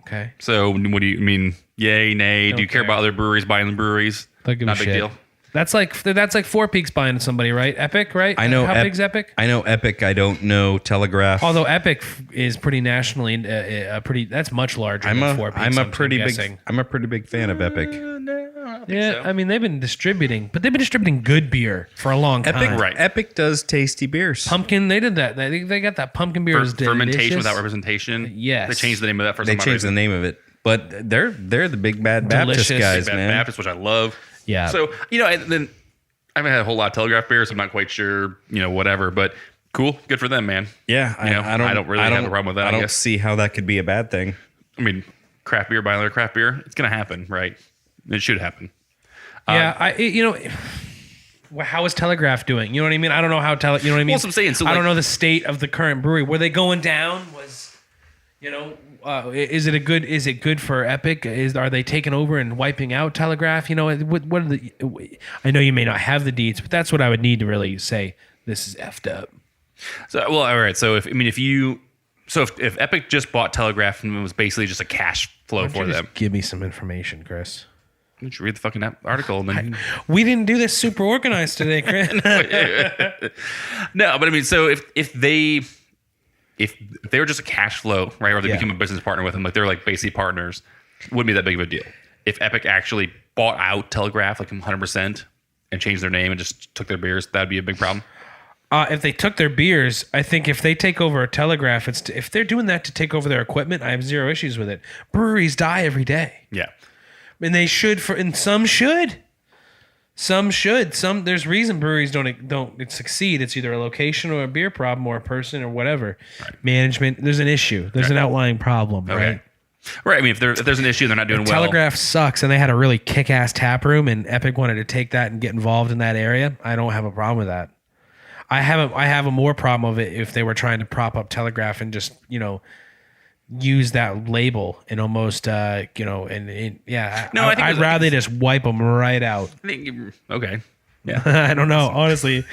Okay. So, what do you mean? Yay, nay? Do you care care. about other breweries buying the breweries? Don't give Not a a big shit. deal. That's like 4 Peaks buying somebody, right? Epic, right? I know. How big's Epic? I know Epic. I don't know Telegraph. Although Epic is pretty nationally, that's much larger than 4 Peaks. I'm a pretty big fan of Epic. Yeah, I mean they've been distributing good beer for a long time. Epic, right? Epic does tasty beers. Pumpkin, they did that. They got that pumpkin beer. Fermentation without representation. Yes, they changed the name of that for some reason. They changed the name of it, but they're the big bad Baptist guys, big bad man. Baptist, which I love. Yeah. So and then I haven't had a whole lot of Telegraph beers. So I'm not quite sure, whatever. But cool, good for them, man. Yeah, I don't really have a problem with that. I don't see how that could be a bad thing. I mean, craft beer, buy another craft beer. It's gonna happen, right? It should happen. Yeah, how is Telegraph doing? You know what I mean? I don't know how you know what I mean? Well, that's what I'm saying. So I don't know the state of the current brewery. Were they going down? Is it good for Epic? Are they taking over and wiping out Telegraph? What are the? I know you may not have the deeds, but that's what I would need to really say. This is effed up. So, well, all right. So if Epic just bought Telegraph and it was basically just a cash flow for them, give me some information, Chris. Why don't you read the fucking article? And then we didn't do this super organized today, Chris. No, but I mean, so if they were just a cash flow, right, or they became a business partner with them, like they're like basically partners, wouldn't be that big of a deal. If Epic actually bought out Telegraph like 100% and changed their name and just took their beers, that'd be a big problem. If they took their beers, I think if they take over a Telegraph, if they're doing that to take over their equipment, I have zero issues with it. Breweries die every day. Yeah. And they should, and some should. There's reason breweries don't succeed. It's either a location or a beer problem or a person or whatever. Right. Management, there's an issue. There's an outlying problem, right? Right. I mean, if there's an issue, they're not doing well. Telegraph sucks, and they had a really kick-ass tap room, and Epic wanted to take that and get involved in that area. I don't have a problem with that. I have a more problem of it if they were trying to prop up Telegraph and just use that label and almost I'd rather they just wipe them right out. Okay. Yeah. I don't know. Honestly,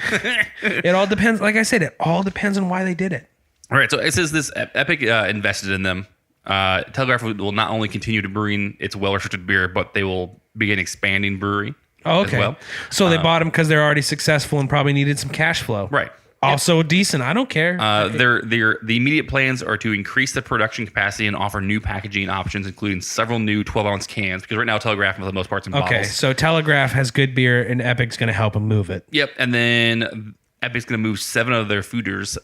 it all depends. Like I said, it all depends on why they did it. All right. So it says this Epic invested in them. Telegraph will not only continue to brewing its well-restricted beer, but they will begin expanding brewery. Oh, okay. As well. So they bought them because they're already successful and probably needed some cash flow. Right. Also decent. I don't care. The immediate plans are to increase the production capacity and offer new packaging options, including several new 12-ounce cans. Because right now, Telegraph, for the most part, is in bottles. Okay, so Telegraph has good beer, and Epic's going to help them move it. Yep, and then Epic's going to move 7 of their fooders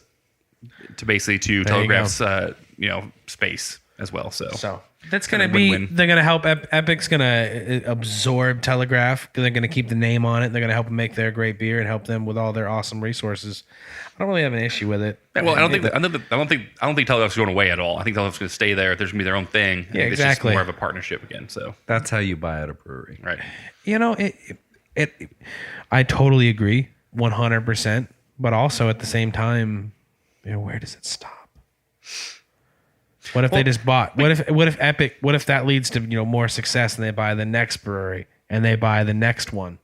to Telegraph's space as well. So that's going to be win-win. They're going to help. Epic's going to absorb Telegraph. They're going to keep the name on it. They're going to help them make their great beer and help them with all their awesome resources. I don't really have an issue with it. Well, I don't think Telegraph's going away at all. I think Telegraph's going to stay there. There's going to be their own thing. Yeah, exactly. It's just more of a partnership again. So that's how you buy out a brewery, right? I totally agree, 100%. But also at the same time, where does it stop? What if they just bought? What if Epic? What if that leads to more success and they buy the next brewery and they buy the next one?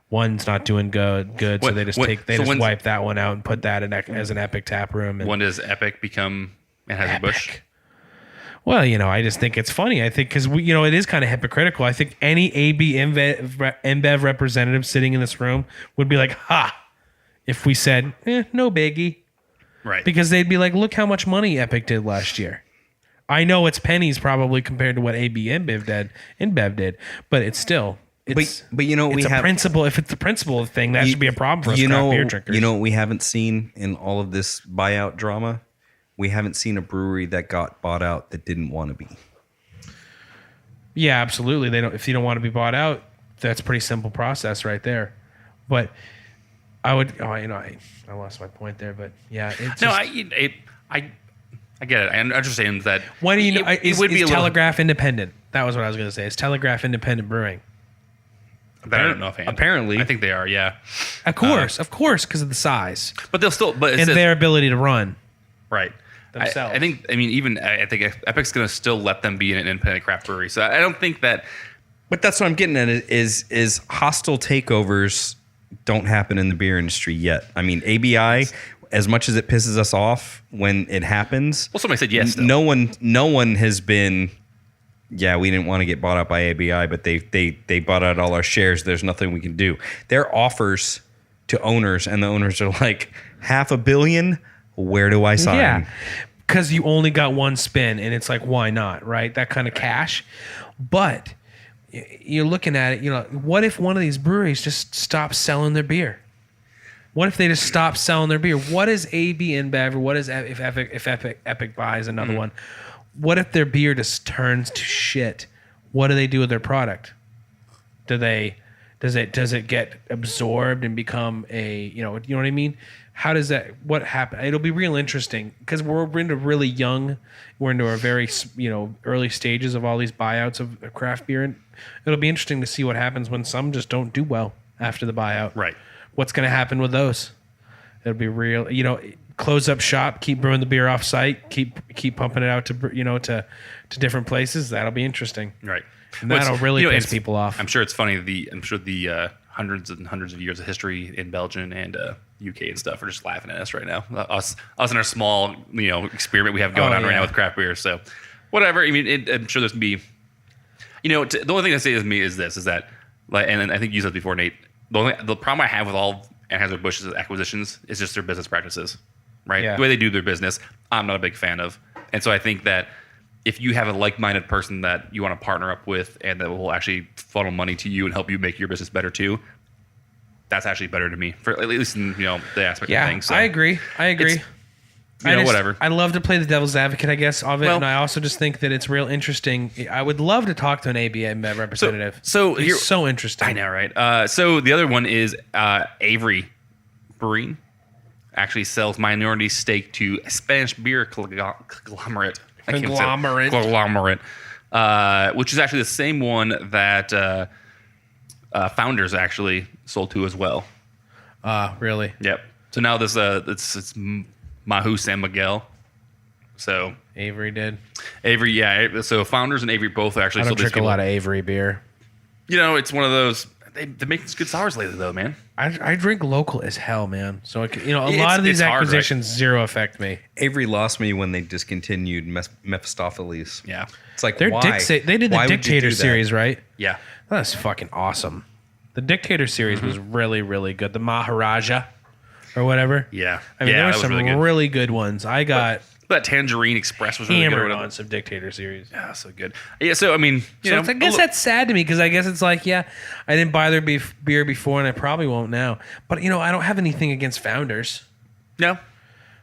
One's not doing good, so they just wipe that one out and put that as an Epic tap room. And when does Epic become Anheuser-Busch? Well, I just think it's funny. I think because it is kind of hypocritical. I think any AB InBev representative sitting in this room would be like, "Ha!" If we said, "No biggie," right? Because they'd be like, "Look how much money Epic did last year." I know it's pennies probably compared to what AB InBev did, but it's still. But it's a principle. If it's the principle of the thing, that should be a problem for us craft beer drinkers. You know what we haven't seen in all of this buyout drama? We haven't seen a brewery that got bought out that didn't want to be. Yeah, absolutely. They don't. If you don't want to be bought out, that's a pretty simple process right there. But I would. I lost my point there. But yeah, it's I get it. I understand that. When do you know? Is Telegraph independent? That was what I was going to say. Is Telegraph independent brewing? I don't know offhand. Apparently, I think they are. Yeah, of course, because of the size. But they'll still, and their ability to run. Right. Themselves. I think Epic's going to still let them be an independent craft brewery. So I don't think that. But that's what I'm getting at. Is hostile takeovers don't happen in the beer industry yet. I mean, ABI. As much as it pisses us off when it happens, well, somebody said yes. No one has been yeah, we didn't want to get bought out by ABI, but they bought out all our shares. There's nothing we can do. Their offers to owners, and the owners are like, $500 million. Where do I sign? Yeah, because you only got one spin, and it's like, why not, right? That kind of cash. But you're looking at it, you know, what if one of these breweries just stops selling their beer? What if they just stop selling their beer? What is AB InBev, or what is if Epic buys another one? What if their beer just turns to shit? What do they do with their product? Does it get absorbed and become you know what I mean? How does that, what happen? It'll be real interesting because we're into really young, we're into our very, you know, early stages of all these buyouts of craft beer. And it'll be interesting to see what happens when some just don't do well after the buyout. Right. What's going to happen with those? It'll be real, you know, close up shop, keep brewing the beer off site, keep pumping it out to, you know, to different places. That'll be interesting. Right. And that'll really piss people off. I'm sure it's funny. I'm sure the hundreds and hundreds of years of history in Belgium and UK and stuff are just laughing at us right now. Us in our small, you know, experiment we have going on right now with craft beer. So whatever. I mean, I'm sure there's gonna be, you know, the only thing I say to me is that, like, and I think you said before, Nate. The problem I have with all Anheuser-Busch's acquisitions is just their business practices, right? Yeah. The way they do their business, I'm not a big fan of. And so I think that if you have a like-minded person that you want to partner up with and that will actually funnel money to you and help you make your business better too, that's actually better to me, for at least in, you know, the aspect of things. So I agree. Whatever. I love to play the devil's advocate, I guess, of it, and I also just think that it's real interesting. I would love to talk to an ABA representative. It's so interesting. I know, right? So the other one is Avery Brewing actually sells minority stake to a Spanish beer conglomerate. Conglomerate, which is actually the same one that Founders actually sold to as well. Really? Yep. So now this it's Mahu San Miguel. So Avery did. Avery, yeah. So Founders and Avery both actually I don't sold drink a lot of Avery beer. You know, it's one of those. They make good sours lately, though, man. I drink local as hell, man. So you know, a lot of these acquisitions zero affect me. Avery lost me when they discontinued Mephistopheles. Yeah. It's like, They why? did the Dictator series, right? Yeah. That's fucking awesome. The Dictator series was really, really good. The Maharaja or whatever. Yeah. I mean, there were that was some really good ones. I got that Tangerine Express was really hammered good. on some Dictator series. Yeah, so good. Yeah, so I mean, I guess that's sad to me because I guess it's like, yeah, I didn't buy their beer before and I probably won't now. But, you know, I don't have anything against Founders. No.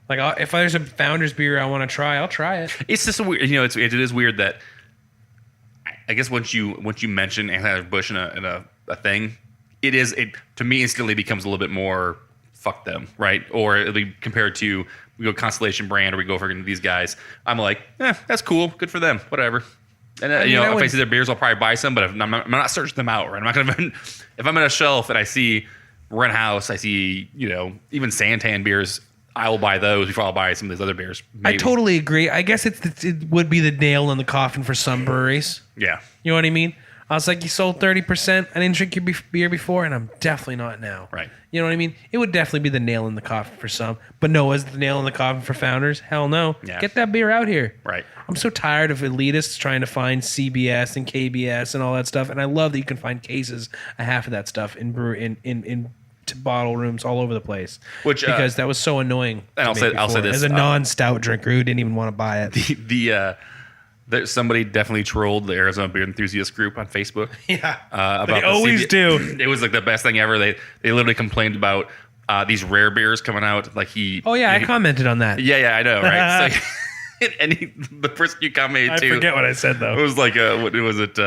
Like, if there's a Founders beer I want to try, I'll try it. It's just a weird, you know, it is weird that I guess once you mention Anheuser-Busch in a thing, to me instantly becomes a little bit more fuck them, right? Or it'll be compared to, we go Constellation Brand or we go for these guys. I'm like, that's cool, good for them, whatever. And if I see their beers, I'll probably buy some. But I'm not searching them out, right? I'm not gonna. If I'm at a shelf and I see Rent House, I see even Santan beers, I will buy those before I'll buy some of these other beers. Maybe. I totally agree. I guess it would be the nail in the coffin for some breweries. Yeah, you know what I mean. I was like, you sold 30%. I didn't drink your beer before, and I'm definitely not now. Right. You know what I mean? It would definitely be the nail in the coffin for some. But no, is the nail in the coffin for Founders? Hell no. Yeah. Get that beer out here. Right. I'm so tired of elitists trying to find CBS and KBS and all that stuff. And I love that you can find cases of half of that stuff in bottle rooms all over the place. Because that was so annoying. And I'll say this. As a non-stout drinker who didn't even want to buy it. Somebody definitely trolled the Arizona Beer Enthusiast group on Facebook. Yeah, about they always do. It was like the best thing ever. They literally complained about these rare beers coming out. Like I commented on that. Yeah, I know, right? So, the person you commented to, I forget what I said though. It was like what was it?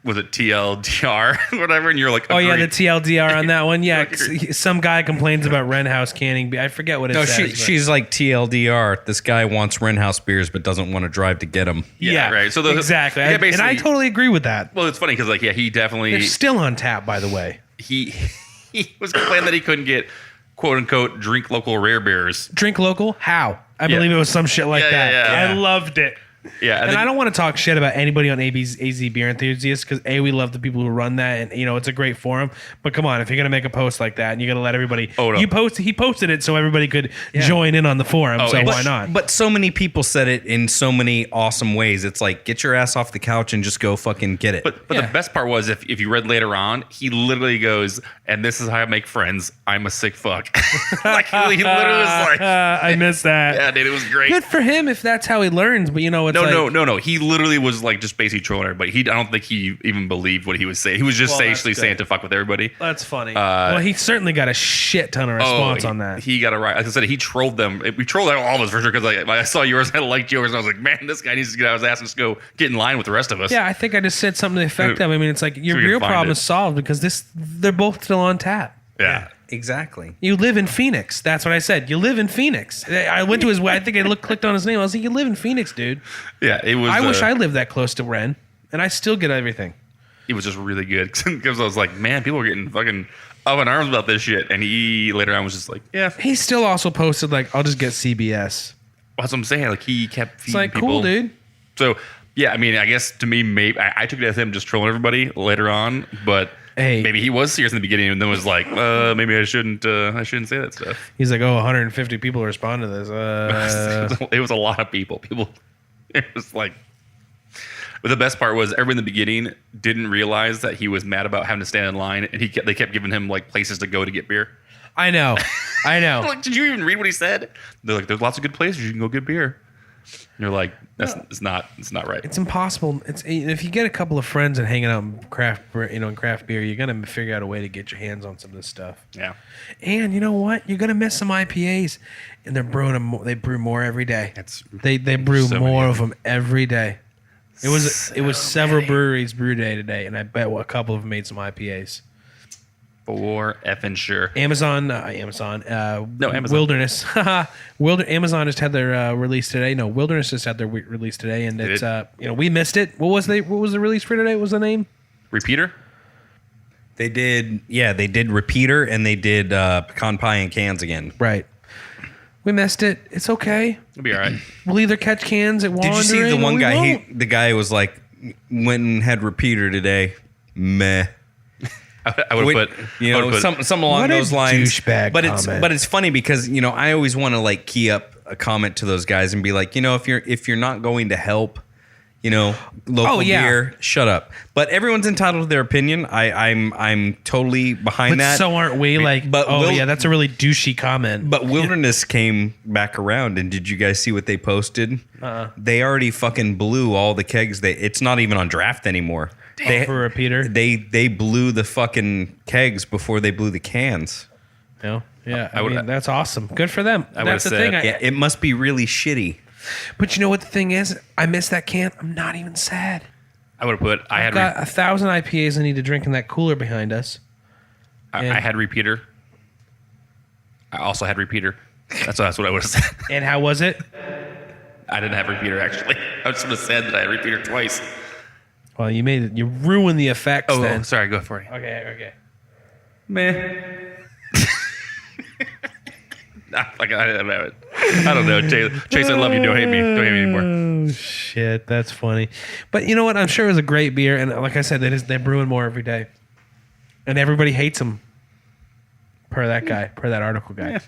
Was it TLDR whatever? And you're like, oh yeah, the TLDR on that one. Yeah, some guy complains about Wren House canning. I forget what it says. No, she's like TLDR. This guy wants Wren House beers, but doesn't want to drive to get them. Yeah, right. So exactly, and I totally agree with that. Well, it's funny because he definitely they're still on tap. By the way, he was complaining that he couldn't get quote unquote drink local rare beers. Drink local? How? I believe it was some shit like that. Yeah. I loved it. Yeah, And I don't want to talk shit about anybody on AZ Beer Enthusiasts because we love the people who run that, and it's a great forum. But come on, if you're gonna make a post like that and you're gonna let everybody, Oh, no. he posted it so everybody could join in on the forum. So yeah. why not? But so many people said it in so many awesome ways. It's like, get your ass off the couch and just go fucking get it. But the best part was if you read later on, he literally goes, and this is how I make friends. I'm a sick fuck. Like he literally was like, I missed that. yeah, dude, it was great. Good for him if that's how he learns. But it's No. He literally was like just basically trolling everybody. I don't think he even believed what he was saying. He was just actually saying to fuck with everybody. That's funny. Well, he certainly got a shit ton of response on that. He got it right. Like I said, he trolled them. We trolled all of us for sure because I saw yours, I liked yours, and I was like, man, this guy needs to get out of his ass and just go get in line with the rest of us. Yeah, I think I just said something to the effect of. I mean, it's like your we can real find problem it. is solved because they're both still on tap. Yeah. Exactly. You live in Phoenix. That's what I said. You live in Phoenix. I went to his. I think I clicked on his name. I was like, you live in Phoenix, dude. Yeah, it was. I wish I lived that close to Ren, and I still get everything. It was just really good because I was like, man, people are getting fucking up in arms about this shit, and he later on was just like, yeah. He still also posted like, I'll just get CBS. That's what I'm saying. Like he kept feeding It's like, people. cool, dude. So yeah, I mean, I guess to me, maybe I took it as him just trolling everybody later on, but. Hey. Maybe he was serious in the beginning and then was like, maybe I shouldn't say that stuff. He's like, 150 people respond to this. It was a lot of people. It was like, but the best part was everyone in the beginning didn't realize that he was mad about having to stand in line, and they kept giving him like places to go to get beer. I know. Like, did you even read what he said? They're like, there's lots of good places you can go get beer. And you're like, it's not right. It's impossible. It's if you get a couple of friends and hanging out in craft beer, you're gonna figure out a way to get your hands on some of this stuff. Yeah. And you know what? You're gonna miss some IPAs, and they're brewing them. They brew more every day. They brew so more many. of them every day. It was several breweries brew day today, and I bet a couple of them made some IPAs. For effing sure. Amazon. Amazon. Wilderness. Amazon just had their release today. No, Wilderness just had their release today, and it's we missed it. What was the release for today? What was the name? Repeater? They did Repeater, and they did pecan pie in cans again. Right. We missed it. It's okay. It'll be all right. We'll either catch cans at Wandering. Did you see the or one we guy? won't. The guy was like, went and had Repeater today. Meh. I would have put some along What a those lines. douchebag comment. But it's funny because I always want to like key up a comment to those guys and be like, if you're not going to help, local beer, shut up. But everyone's entitled to their opinion. I'm totally behind But that. so aren't we? Like, But that's a really douchey comment. But Wilderness came back around, and did you guys see what they posted? They already fucking blew all the kegs. It's not even on draft anymore. For Repeater. They blew the fucking kegs before they blew the cans. Yeah, I mean, that's awesome. Good for them. That's the thing. Yeah, it must be really shitty. But you know what the thing is? I missed that can. I'm not even sad. I would have put. I've got 1,000 IPAs I need to drink in that cooler behind us. I had Repeater. I also had Repeater. That's what I would have said. And how was it? I didn't have Repeater actually. I just would have said that I had Repeater twice. Well, you ruined the effects. Oh, then. sorry. Go for it. Okay. Man. Like I don't know. Chase, I love you. Don't hate me. Don't hate me anymore. Oh shit, that's funny. But you know what? I'm sure it was a great beer, and like I said, they're brewing more every day, and everybody hates them. Per that article guy. Yeah.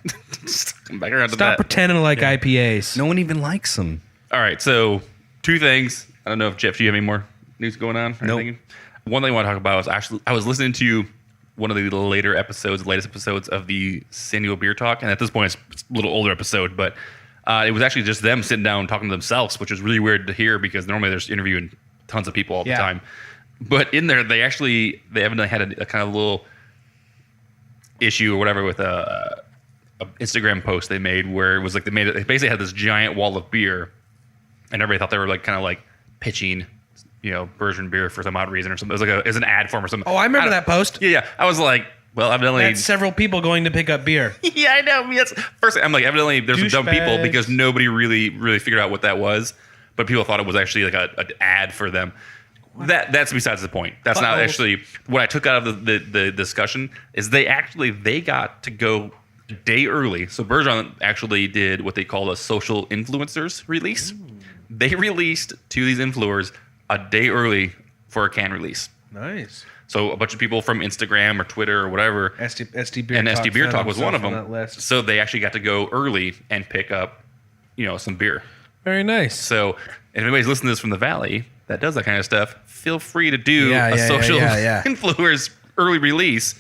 Just come back around to Stop that. pretending to like IPAs. No one even likes them. All right, so two things. I don't know if Jeff, do you have any more news going on? Nope. Anything? One thing I want to talk about is I was listening to one of the latest episodes of the San Diego Beer Talk, and at this point it's a little older episode, but it was actually just them sitting down talking to themselves, which is really weird to hear because normally they're just interviewing tons of people all the time. But in there, they evidently had a kind of little issue or whatever with a Instagram post they made where it was like they basically had this giant wall of beer, and everybody thought they were like kind of like pitching, Virgin beer for some odd reason or something. It was an ad form or something. Oh, I remember that post. Yeah. I was like, well, evidently That's several people going to pick up beer. yeah, I know. I mean, first, I'm like, evidently there's some dumb people Douchebags. because nobody really figured out what that was, but people thought it was actually like an ad for them. That's besides the point. That's not actually what I took out of the discussion. Is they got to go a day early. So Bergeron actually did what they call a social influencers release. they released to these influencers a day early for a can release. Nice. So a bunch of people from Instagram or Twitter or whatever, SD Beer and Talk SD Beer found Talk was one of himself on them. that list. So they actually got to go early and pick up, some beer. Very nice. So if anybody's listening to this from the Valley that does that kind of stuff, feel free to do a social influencers early release.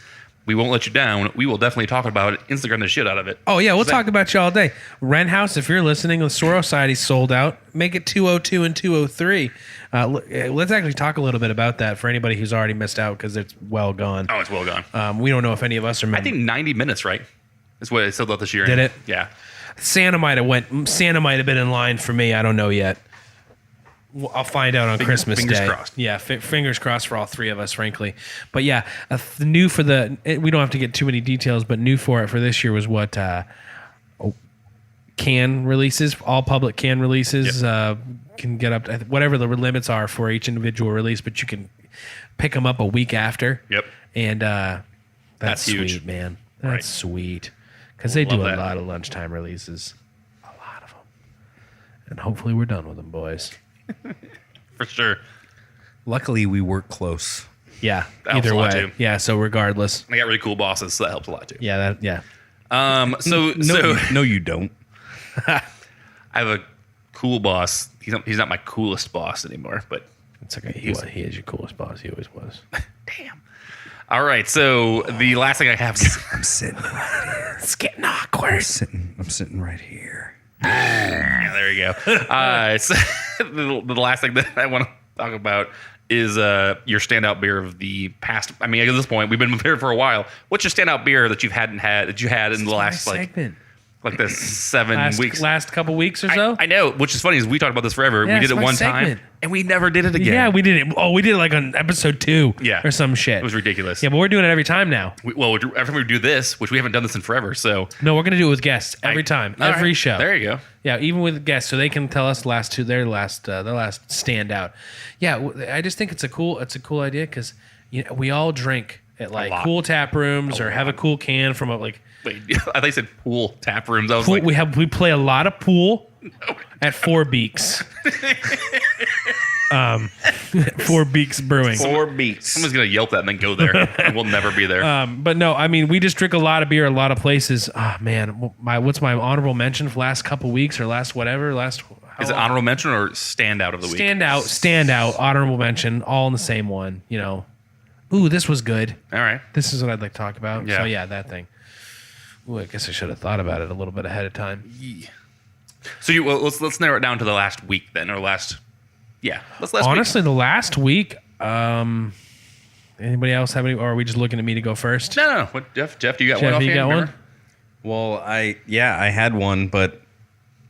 We won't let you down. We will definitely talk about it, Instagram the shit out of it. Oh, yeah, we'll talk about you all day. Rent House, if you're listening, the Soro Society sold out. Make it 202 and 203. Let's actually talk a little bit about that for anybody who's already missed out because it's well gone. Oh, it's well gone. We don't know if any of us remember. I think 90 minutes, right? Is what it sold out this year. Did it? Yeah. Santa might have been in line for me. I don't know yet. Well, I'll find out on Christmas fingers Day. Crossed. Yeah, fingers crossed for all three of us, frankly. But yeah, new for we don't have to get too many details, but new for it for this year was what can releases, all public can releases can get up to whatever the limits are for each individual release, but you can pick them up a week after. Yep. And that's huge, sweet, man. That's Right. sweet because they do Love a that. lot of lunchtime releases, a lot of them, and hopefully we're done with them, boys. For sure. Luckily, we work close. Yeah. That helps either a lot, way. too. Yeah. So regardless. I got really cool bosses, so that helps a lot too. Yeah. Yeah. No, you don't. I have a cool boss. He's not my coolest boss anymore, but It's okay. He is your coolest boss. He always was. damn. All right, so the last thing I have. I'm sitting right here. It's getting awkward. I'm sitting right here. Yeah, there you go. So the last thing that I want to talk about is your standout beer of the past. I mean, at this point, we've been here for a while. What's your standout beer that you had in the last segment. like the 7 weeks? Last couple weeks or so. I know, which is funny is we talked about this forever. Yeah, we did it's it my one segment. time and we never did it again. Yeah, we did it. Oh, we did it like on episode 2 or some shit. It was ridiculous. Yeah, but we're doing it every time now. Every time we do this, which we haven't done this in forever, so No, we're going to do it with guests every time, All every right. show. There you go. Yeah, even with guests, so they can tell us their last standout. Yeah, I just think it's a cool idea because we all drink at like lot. cool tap rooms or have a cool can from a like. Wait, I thought you said pool tap rooms. I was Pool, like, we play a lot of pool at Four Beaks. 4 Beaks Brewing. 4 beats. someone's gonna yelp that and then go there, and we'll never be there. But no, I mean we just drink a lot of beer, a lot of places. Oh man, what's my honorable mention for last couple weeks or last whatever? Is it honorable mention or standout of the week? Standout, honorable mention, all in the same one. Ooh, this was good. All right. This is what I'd like to talk about. Yeah. So yeah, that thing. Ooh, I guess I should have thought about it a little bit ahead of time. So let's narrow it down to the last week then, or last. Yeah, let's last. Honestly, the last week. Anybody else have any? Or are we just looking at me to go first? No. What, Jeff, do you got one? Jeff, you offhand? got one? Remember? Well, I had one, but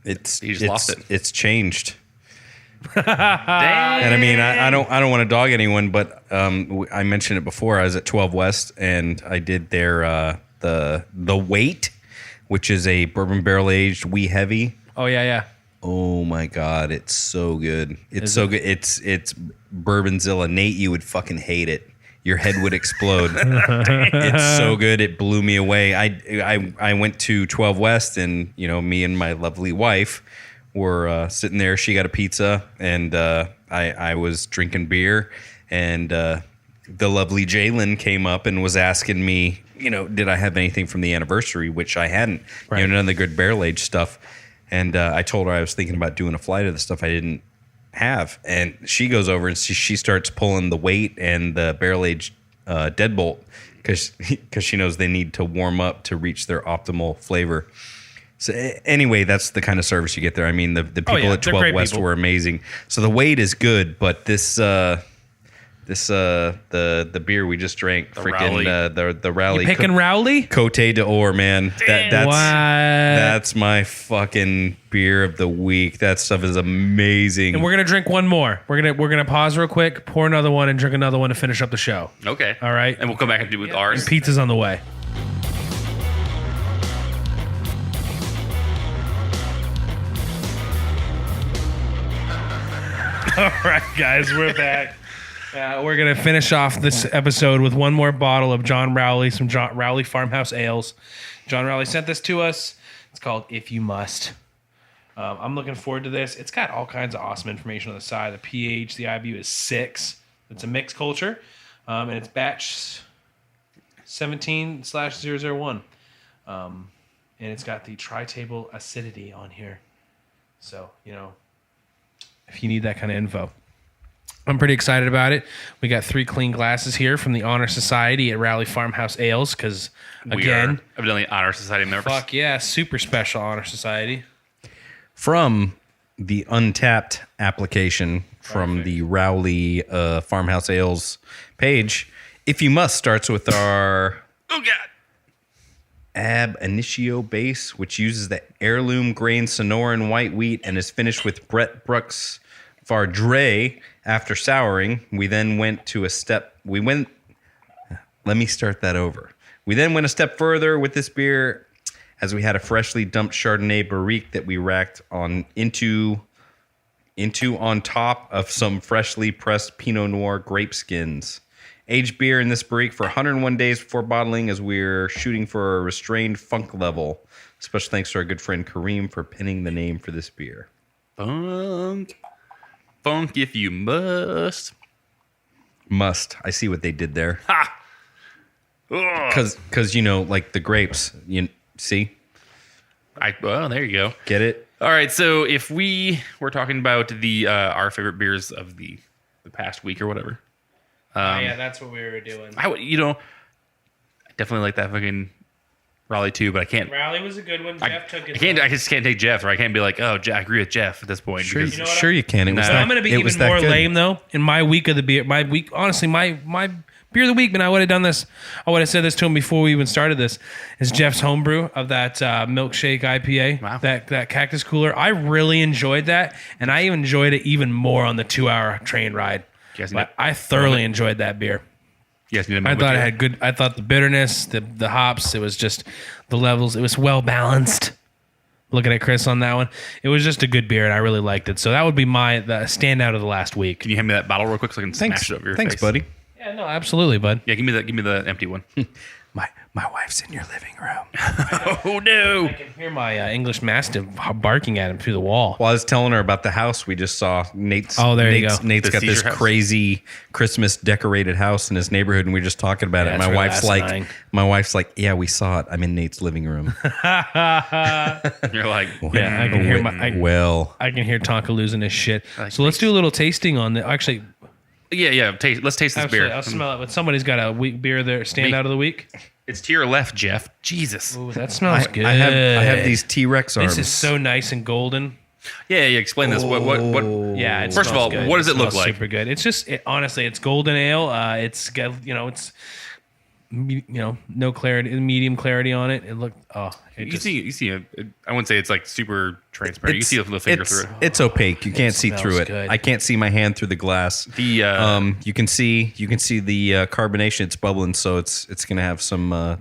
it's lost it. It's changed. Dang. And I mean, I don't want to dog anyone, but I mentioned it before. I was at 12 West, and I did their the Weight, which is a bourbon barrel aged wee heavy. Oh yeah. Oh my god, it's so good. It's so good. It's Bourbonzilla. Nate, you would fucking hate it. Your head would explode. It's so good. It blew me away. I went to 12 West, and me and my lovely wife were sitting there. She got a pizza, and I was drinking beer, and the lovely Jalen came up and was asking me, did I have anything from the anniversary, which I hadn't. Right. None of the good barrel aged stuff. And I told her I was thinking about doing a flight of the stuff I didn't have. And she goes over and she starts pulling the Weight and the barrel aged Deadbolt because she knows they need to warm up to reach their optimal flavor. So anyway, that's the kind of service you get there. I mean, the people at 12 West were amazing. So the Weight is good, but the beer we just drank, the Rowley. You picking Rowley? Côte d'Or, man. That's What? that's my fucking beer of the week. That stuff is amazing. And we're gonna drink one more. We're gonna pause real quick, pour another one, and drink another one to finish up the show. Okay. All right. And we'll come back and do with ours. Pizza's on the way. All right, guys, we're back. We're going to finish off this episode with one more bottle of John Rowley, some John Rowley Farmhouse Ales. John Rowley sent this to us. It's called If You Must. I'm looking forward to this. It's got all kinds of awesome information on the side. The pH, the IBU is 6. It's a mixed culture, and it's batch 17/001. And it's got the tri-table acidity on here. So, if you need that kind of info. I'm pretty excited about it. We got 3 clean glasses here from the Honor Society at Rowley Farmhouse Ales because, again, evidently Honor Society members. fuck yeah, super special Honor Society. From the Untapped application from the Rowley Farmhouse Ales page, If You Must starts with our Ab Initio base, which uses the heirloom grain Sonoran white wheat and is finished with Brett Brooks Vardre after souring. We then went to a step. Let me start that over. We then went a step further with this beer, as we had a freshly dumped Chardonnay barrique that we racked on into on top of some freshly pressed Pinot Noir grape skins. Aged beer in this barrique for 101 days before bottling, as we're shooting for a restrained funk level. Special thanks to our good friend Kareem for pinning the name for this beer. Funk if you must. Must. I see what they did there. Ha! Because like the grapes, you see? Well, there you go. Get it? All right, so if we were talking about the our favorite beers of the past week or whatever. Yeah, that's what we were doing. I definitely like that fucking Rowley too, but I can't. Rowley was a good one. Jeff took it. I just can't take Jeff, or I can't be like, oh, I agree with Jeff at this point. Sure, because, sure you can. It was So I'm going to be it even was that more good. lame though. In my week of the beer, honestly, my beer of the week, man, I would have done this. I would have said this to him before we even started this. Is Jeff's homebrew of that Milkshake IPA, Wow. that Cactus Cooler. I really enjoyed that, and I enjoyed it even more on the 2-hour train ride. Yes, But I thoroughly enjoyed that beer. yes, I thought it had good. I thought the bitterness, the hops, it was just the levels. It was well balanced. Looking at Chris on that one, it was just a good beer, and I really liked it. So that would be the standout of the last week. Can you hand me that bottle real quick so I can smash it over your Thanks, face? buddy. Yeah, no, absolutely, bud. Yeah, give me the empty one. My wife's in your living room. Oh no! I can hear my English Mastiff barking at him through the wall. Well, I was telling her about the house we just saw. Nate's. Oh, there you Nate's, go. Nate's The got this Caesar house? crazy Christmas decorated house in his neighborhood, and we were just talking about Yeah, it. it's My really wife's fascinating. yeah, we saw it. I'm in Nate's living room. You're like, Yeah, I can hear I can hear Tonka losing his shit. So let's do a little tasting on the. Actually, yeah. Let's taste this absolutely, beer. I'll smell it. But somebody's got a weak beer there. Standout of the week. It's to your left, Jeff. Jesus. Ooh, that smells good. I have these T-Rex arms. This is so nice and golden. Yeah. Explain this. What? Yeah. It First of all, smells good. what does it look smells like? Super good. It's just honestly, it's golden ale. It's got it's no clarity, medium clarity on it. It looked You see. I wouldn't say it's like super transparent. You see the finger through it. It's opaque. You can't see through smells it. good. I can't see my hand through the glass. You can see the carbonation. It's bubbling, so it's gonna have some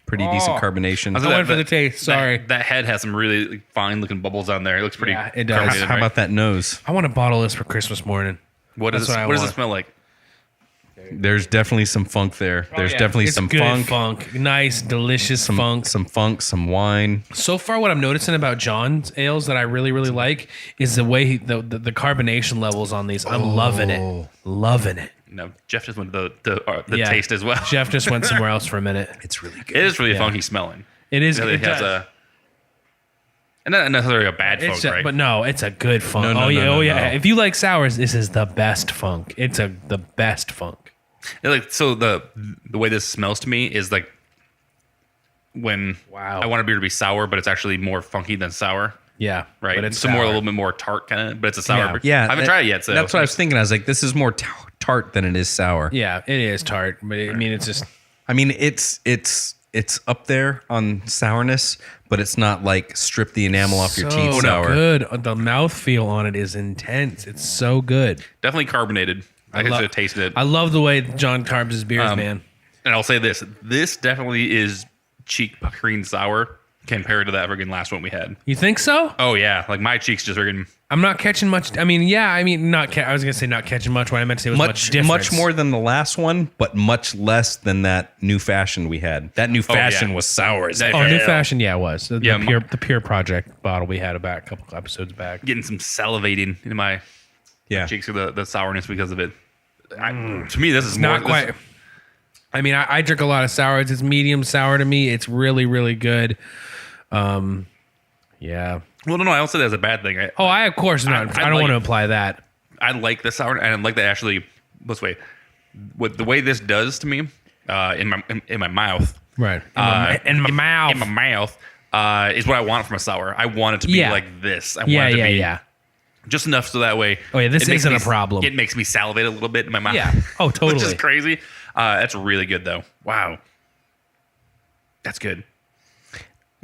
pretty decent carbonation. I went for the taste. Sorry. That head has some really fine looking bubbles on there. It looks pretty. Yeah, it does. carbonated, How right? about that nose? I want to bottle this for Christmas morning. What does That's it? what I What does want. it smell like? There's definitely some funk there. There's Yeah, definitely it's some good funk. Nice, delicious funk. Some funk, some wine. So far, what I'm noticing about John's ales that I really, really like is the way the carbonation levels on these. I'm loving it. Loving it. No, Jeff just went to the Yeah. taste as well. Jeff just went somewhere else for a minute. It's really good. It is really Yeah. funky smelling. It is. It has does. and not necessarily a bad funk, It's right? But no, it's a good funk. No, no, oh yeah, no, oh no, yeah. no. If you like sours, this is the best funk. It's the best funk. So the way this smells to me is like when Wow. I want a beer to be sour, but it's actually more funky than sour, Yeah, right? But it's some more a sour. little bit more tart kind of, but it's a sour. Yeah. beer. Yeah, I haven't tried it yet. So that's what I was thinking. I was like, this is more tart than it is sour. Yeah, it is tart, but I mean, it's just I mean, it's up there on sourness, but it's not like strip the enamel off your teeth sour. good. The mouthfeel on it is intense. It's so good. Definitely carbonated. I lo- could have tasted it. I love the way John carbs his beers, man. And I'll say this: this definitely is cheek puckering sour. compared to that friggin' last one we had. You think so? Oh yeah, like my cheeks just friggin'. I'm not catching much. I mean, yeah. I mean, not. I was gonna say not catching much. What I meant to say was much difference. Much more than the last one, but much less than that new fashion we had. That new fashion was sour as hell. Oh, new fashion. Yeah, it was the Yeah, pure project bottle we had a couple episodes back. Getting some salivating into my cheeks with the sourness because of it. To me, this is Not more, quite. I mean, I drink a lot of sours. It's medium sour to me. It's really, really good. Yeah. Well, no, I don't say that as a bad thing. I of course not. I don't want to imply that. I like the sour, and I like that actually. This way, what the way this does to me in my mouth, Right. In my mouth. in my mouth, is what I want from a sour. I want it to be like this. I want it to be just enough so that way. Oh yeah, this it makes isn't me- a problem. It makes me salivate a little bit in my mouth. Yeah. Oh, totally. Which is crazy. That's really good though. Wow. That's good.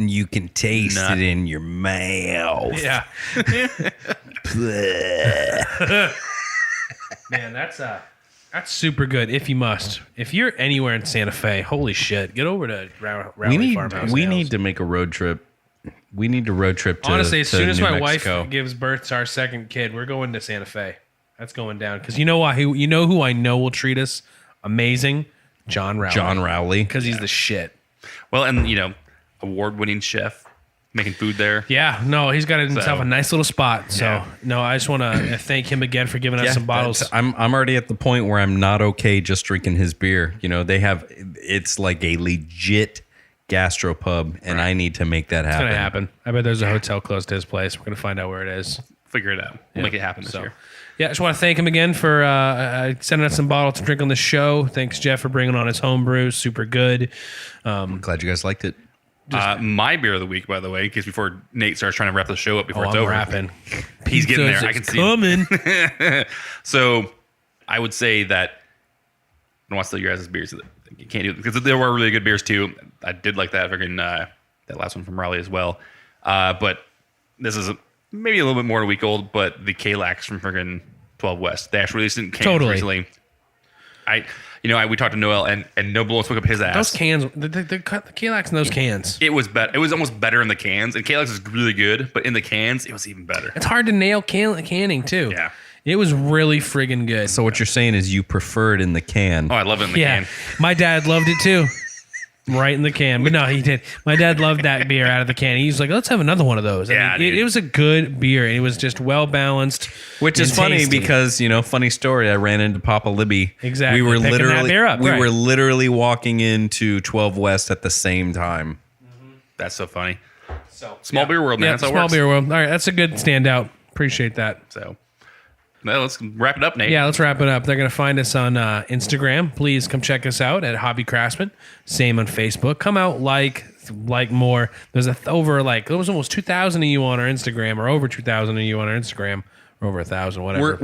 You can taste it in your mouth. Yeah. Man, that's super good. If you must, if you're anywhere in Santa Fe, holy shit, get over to Rowley Farmhouse. We Ales. need to make a road trip. We need to road trip to Honestly, as to soon as New my Mexico. wife gives birth to our second kid, we're going to Santa Fe. That's going down because you know why? You know who I know will treat us amazing? John Rowley. John Rowley. Because he's the shit. Well, and award-winning chef making food there. Yeah, no, he's got himself So- a nice little spot. So Yeah. no, I just want to thank him again for giving us some bottles. I'm already at the point where I'm not okay just drinking his beer. You know, it's like a legit gastropub, and I need to make that It's happen. gonna happen. I bet there's a hotel close to his place. We're gonna find out where it is. Figure it out. We'll make it happen this year. Yeah, I just want to thank him again for sending us some bottles to drink on the show. Thanks, Jeff, for bringing on his home brew. Super good. Glad you guys liked it. My beer of the week, by the way, because before Nate starts trying to wrap the show up before it's I'm over. rapping. He's getting there. I It's can see it. coming. So I would say that I don't want to steal your guys' beers. You can't do it because there were really good beers too. I did like that that last one from Rowley as well. But this is maybe a little bit more than a week old. But the K-Lax from friggin' 12 West, they actually released it in cans Totally. recently. We talked to Noel and Noble almost took up his ass. Those cans, the K-Lax in those cans. It was better. It was almost better in the cans, and K-Lax is really good, but in the cans, it was even better. It's hard to nail canning too. Yeah. It was really friggin' good. So what you're saying is you prefer it in the can. Oh, I love it in the yeah, can. my dad loved it too. Right in the can. But no, he did. My dad loved that beer out of the can. He was like, let's have another one of those. Yeah, it dude. was a good beer. It was just well balanced. Which is and funny tasty. because, funny story, I ran into Papa Libby. Exactly. We were Picking that literally beer up, right. were literally walking into 12 West at the same time. That's so funny. So, Small beer world, man. Yeah, That's how it small works. beer world. All right, that's a good standout. Appreciate that. So, well, let's wrap it up, Nate. Yeah, let's wrap it up. They're going to find us on Instagram. Please come check us out at Hoppy Craftsmen. Same on Facebook. Come out, like more. There's there was almost 2,000 of you on our Instagram, or over 2,000 of you on our Instagram, or over 1,000, whatever.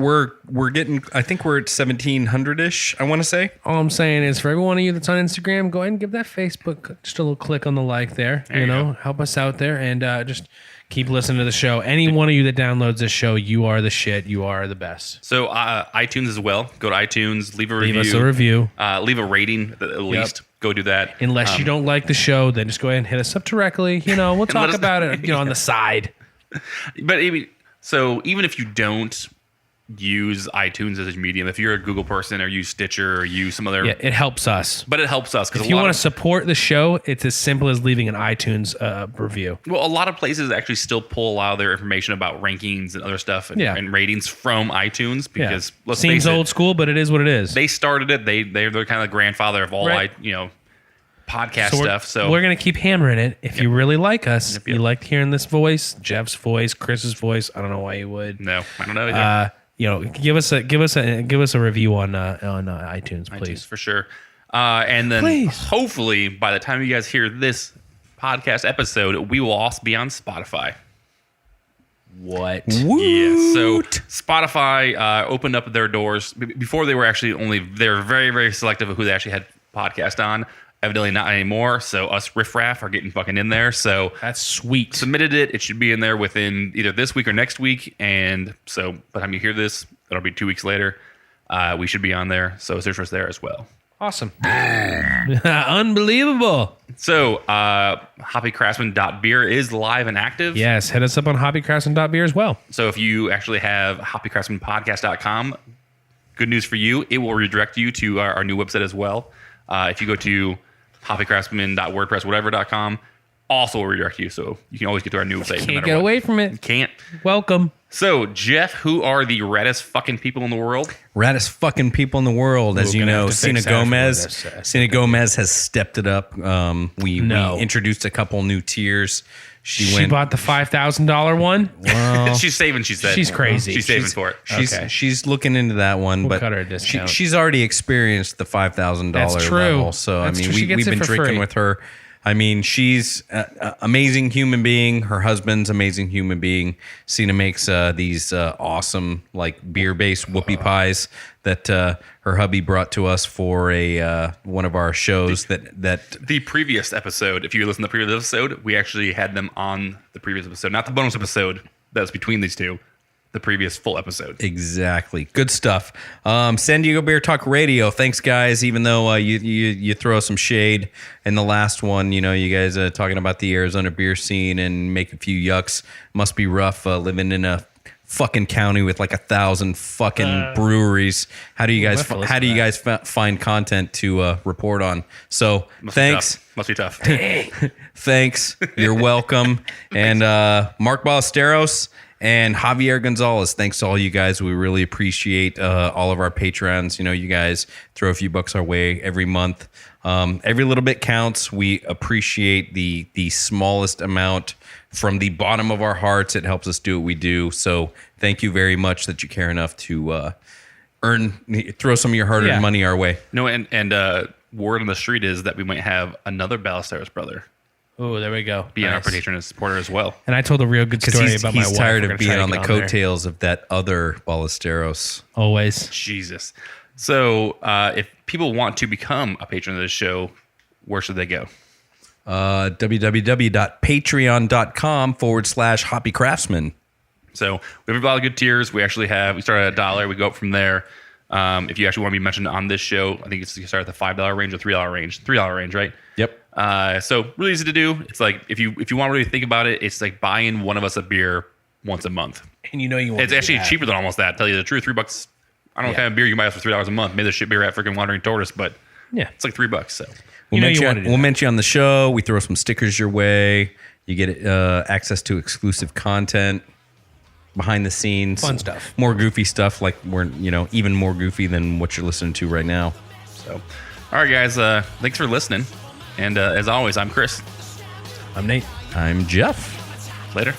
We're getting, I think we're at 1,700-ish, I want to say. All I'm saying is, for every one of you that's on Instagram, go ahead and give that Facebook just a little click on the like there. There you go. Help us out there, and just keep listening to the show. Any one of you that downloads this show, you are the shit. You are the best. So, iTunes as well. Go to iTunes, leave a review. Leave us a review. Leave a rating at least. Go do that. Unless you don't like the show, then just go ahead and hit us up directly. We'll let talk us- about it on the side. But even if you don't use iTunes as a medium, if you're a Google person or use Stitcher or use some other, Yeah, it helps us. but it helps us because If you want to support the show, it's as simple as leaving an iTunes review. Well, a lot of places actually still pull a lot of their information about rankings and other stuff and ratings from iTunes because let's Seems face old it, school, but it is what it is. they started it. They're kind of the grandfather of all Right. podcast we're- stuff. So we're gonna keep hammering it. If you really like us, you like hearing this voice, Jeff's voice, Chris's voice. I don't know why you would. no, I don't know. Either. Give us a review on iTunes, please. iTunes for sure. And then Please. hopefully by the time you guys hear this podcast episode, we will also be on Spotify. What? Yeah, so Spotify opened up their doors before. They were very, very selective of who they actually had podcast on. Evidently not anymore. So us riffraff are getting fucking in there. So That's sweet. submitted it. It should be in there within either this week or next week. And so by the time you hear this, it'll be 2 weeks later. We should be on there. So search for us there as well. Awesome. Unbelievable. So, hoppycraftsmen.beer is live and active. Yes, hit us up on hoppycraftsmen.beer as well. So if you actually have hoppycraftsmanpodcast.com, good news for you. It will redirect you to our new website as well. If you go to hoppycraftsman.wordpress.com, also will redirect you. So you can always get to our new website. Can't get away from it. You can't. Welcome. So, Jeff, who are the raddest fucking people in the world? Raddest fucking people in the world, as We're you gonna know. have to Cena fix that for Gomez. this, Cena Gomez has stepped it up. We introduced a couple new tiers. She bought the $5,000 one. Well, She's saving, she said. She's crazy. She's saving for it. She's looking into that one, but cut her a discount. she's already experienced the $5,000 That's true. level. So That's I mean, true. She gets we've it been for drinking free. with her. I mean, she's an amazing human being. Her husband's amazing human being. Cena makes these awesome like beer-based whoopie pies that her hubby brought to us for a one of our shows. The previous episode, if you listen to the previous episode, we actually had them on the previous episode, not the bonus episode that was between these two. The previous full episode. Exactly. Good stuff. San Diego Beer Talk Radio. Thanks, guys. Even though you throw some shade in the last one, you know, you guys are talking about the Arizona beer scene and make a few yucks. Must be rough living in a fucking county with like 1,000 fucking breweries. How do you guys find content to report on? So thanks. Must be tough. Thanks. You're welcome. And Mark Ballesteros and Javier Gonzalez, thanks to all you guys. We really appreciate all of our patrons. You know, you guys throw a few bucks our way every month. Every little bit counts. We appreciate the smallest amount from the bottom of our hearts. It helps us do what we do. So thank you very much that you care enough to throw some of your hard-earned money our way. No, and word on the street is that we might have another Ballesteros brother Oh, there we go. being our patron and supporter as well. And I told a real good story about my wife. He's tired We're of gonna try being to on the get there. coattails of that other Ballesteros. Always. Jesus. So if people want to become a patron of this show, where should they go? www.patreon.com/Hoppy Craftsmen. So we have a lot of good tiers. We started at $1. We go up from there. If you actually want to be mentioned on this show, I think you start at the $5 range or $3 range. $3 range, right? Yep. So really easy to do. It's like if you want to really think about it, it's like buying one of us a beer once a month. And you know you want It's actually cheaper than almost that. Tell you the truth, $3. I don't know what kind of beer you buy for $3 a month. Maybe the shit beer at freaking Wandering Tortoise, but Yeah. it's like $3. So We'll wanted to do mention you on the show. We throw some stickers your way. You get access to exclusive content, behind the scenes, Fun stuff. more goofy stuff. Like we're even more goofy than what you're listening to right now. all right, guys. Thanks for listening. And as always, I'm Chris. I'm Nate. I'm Jeff. Later.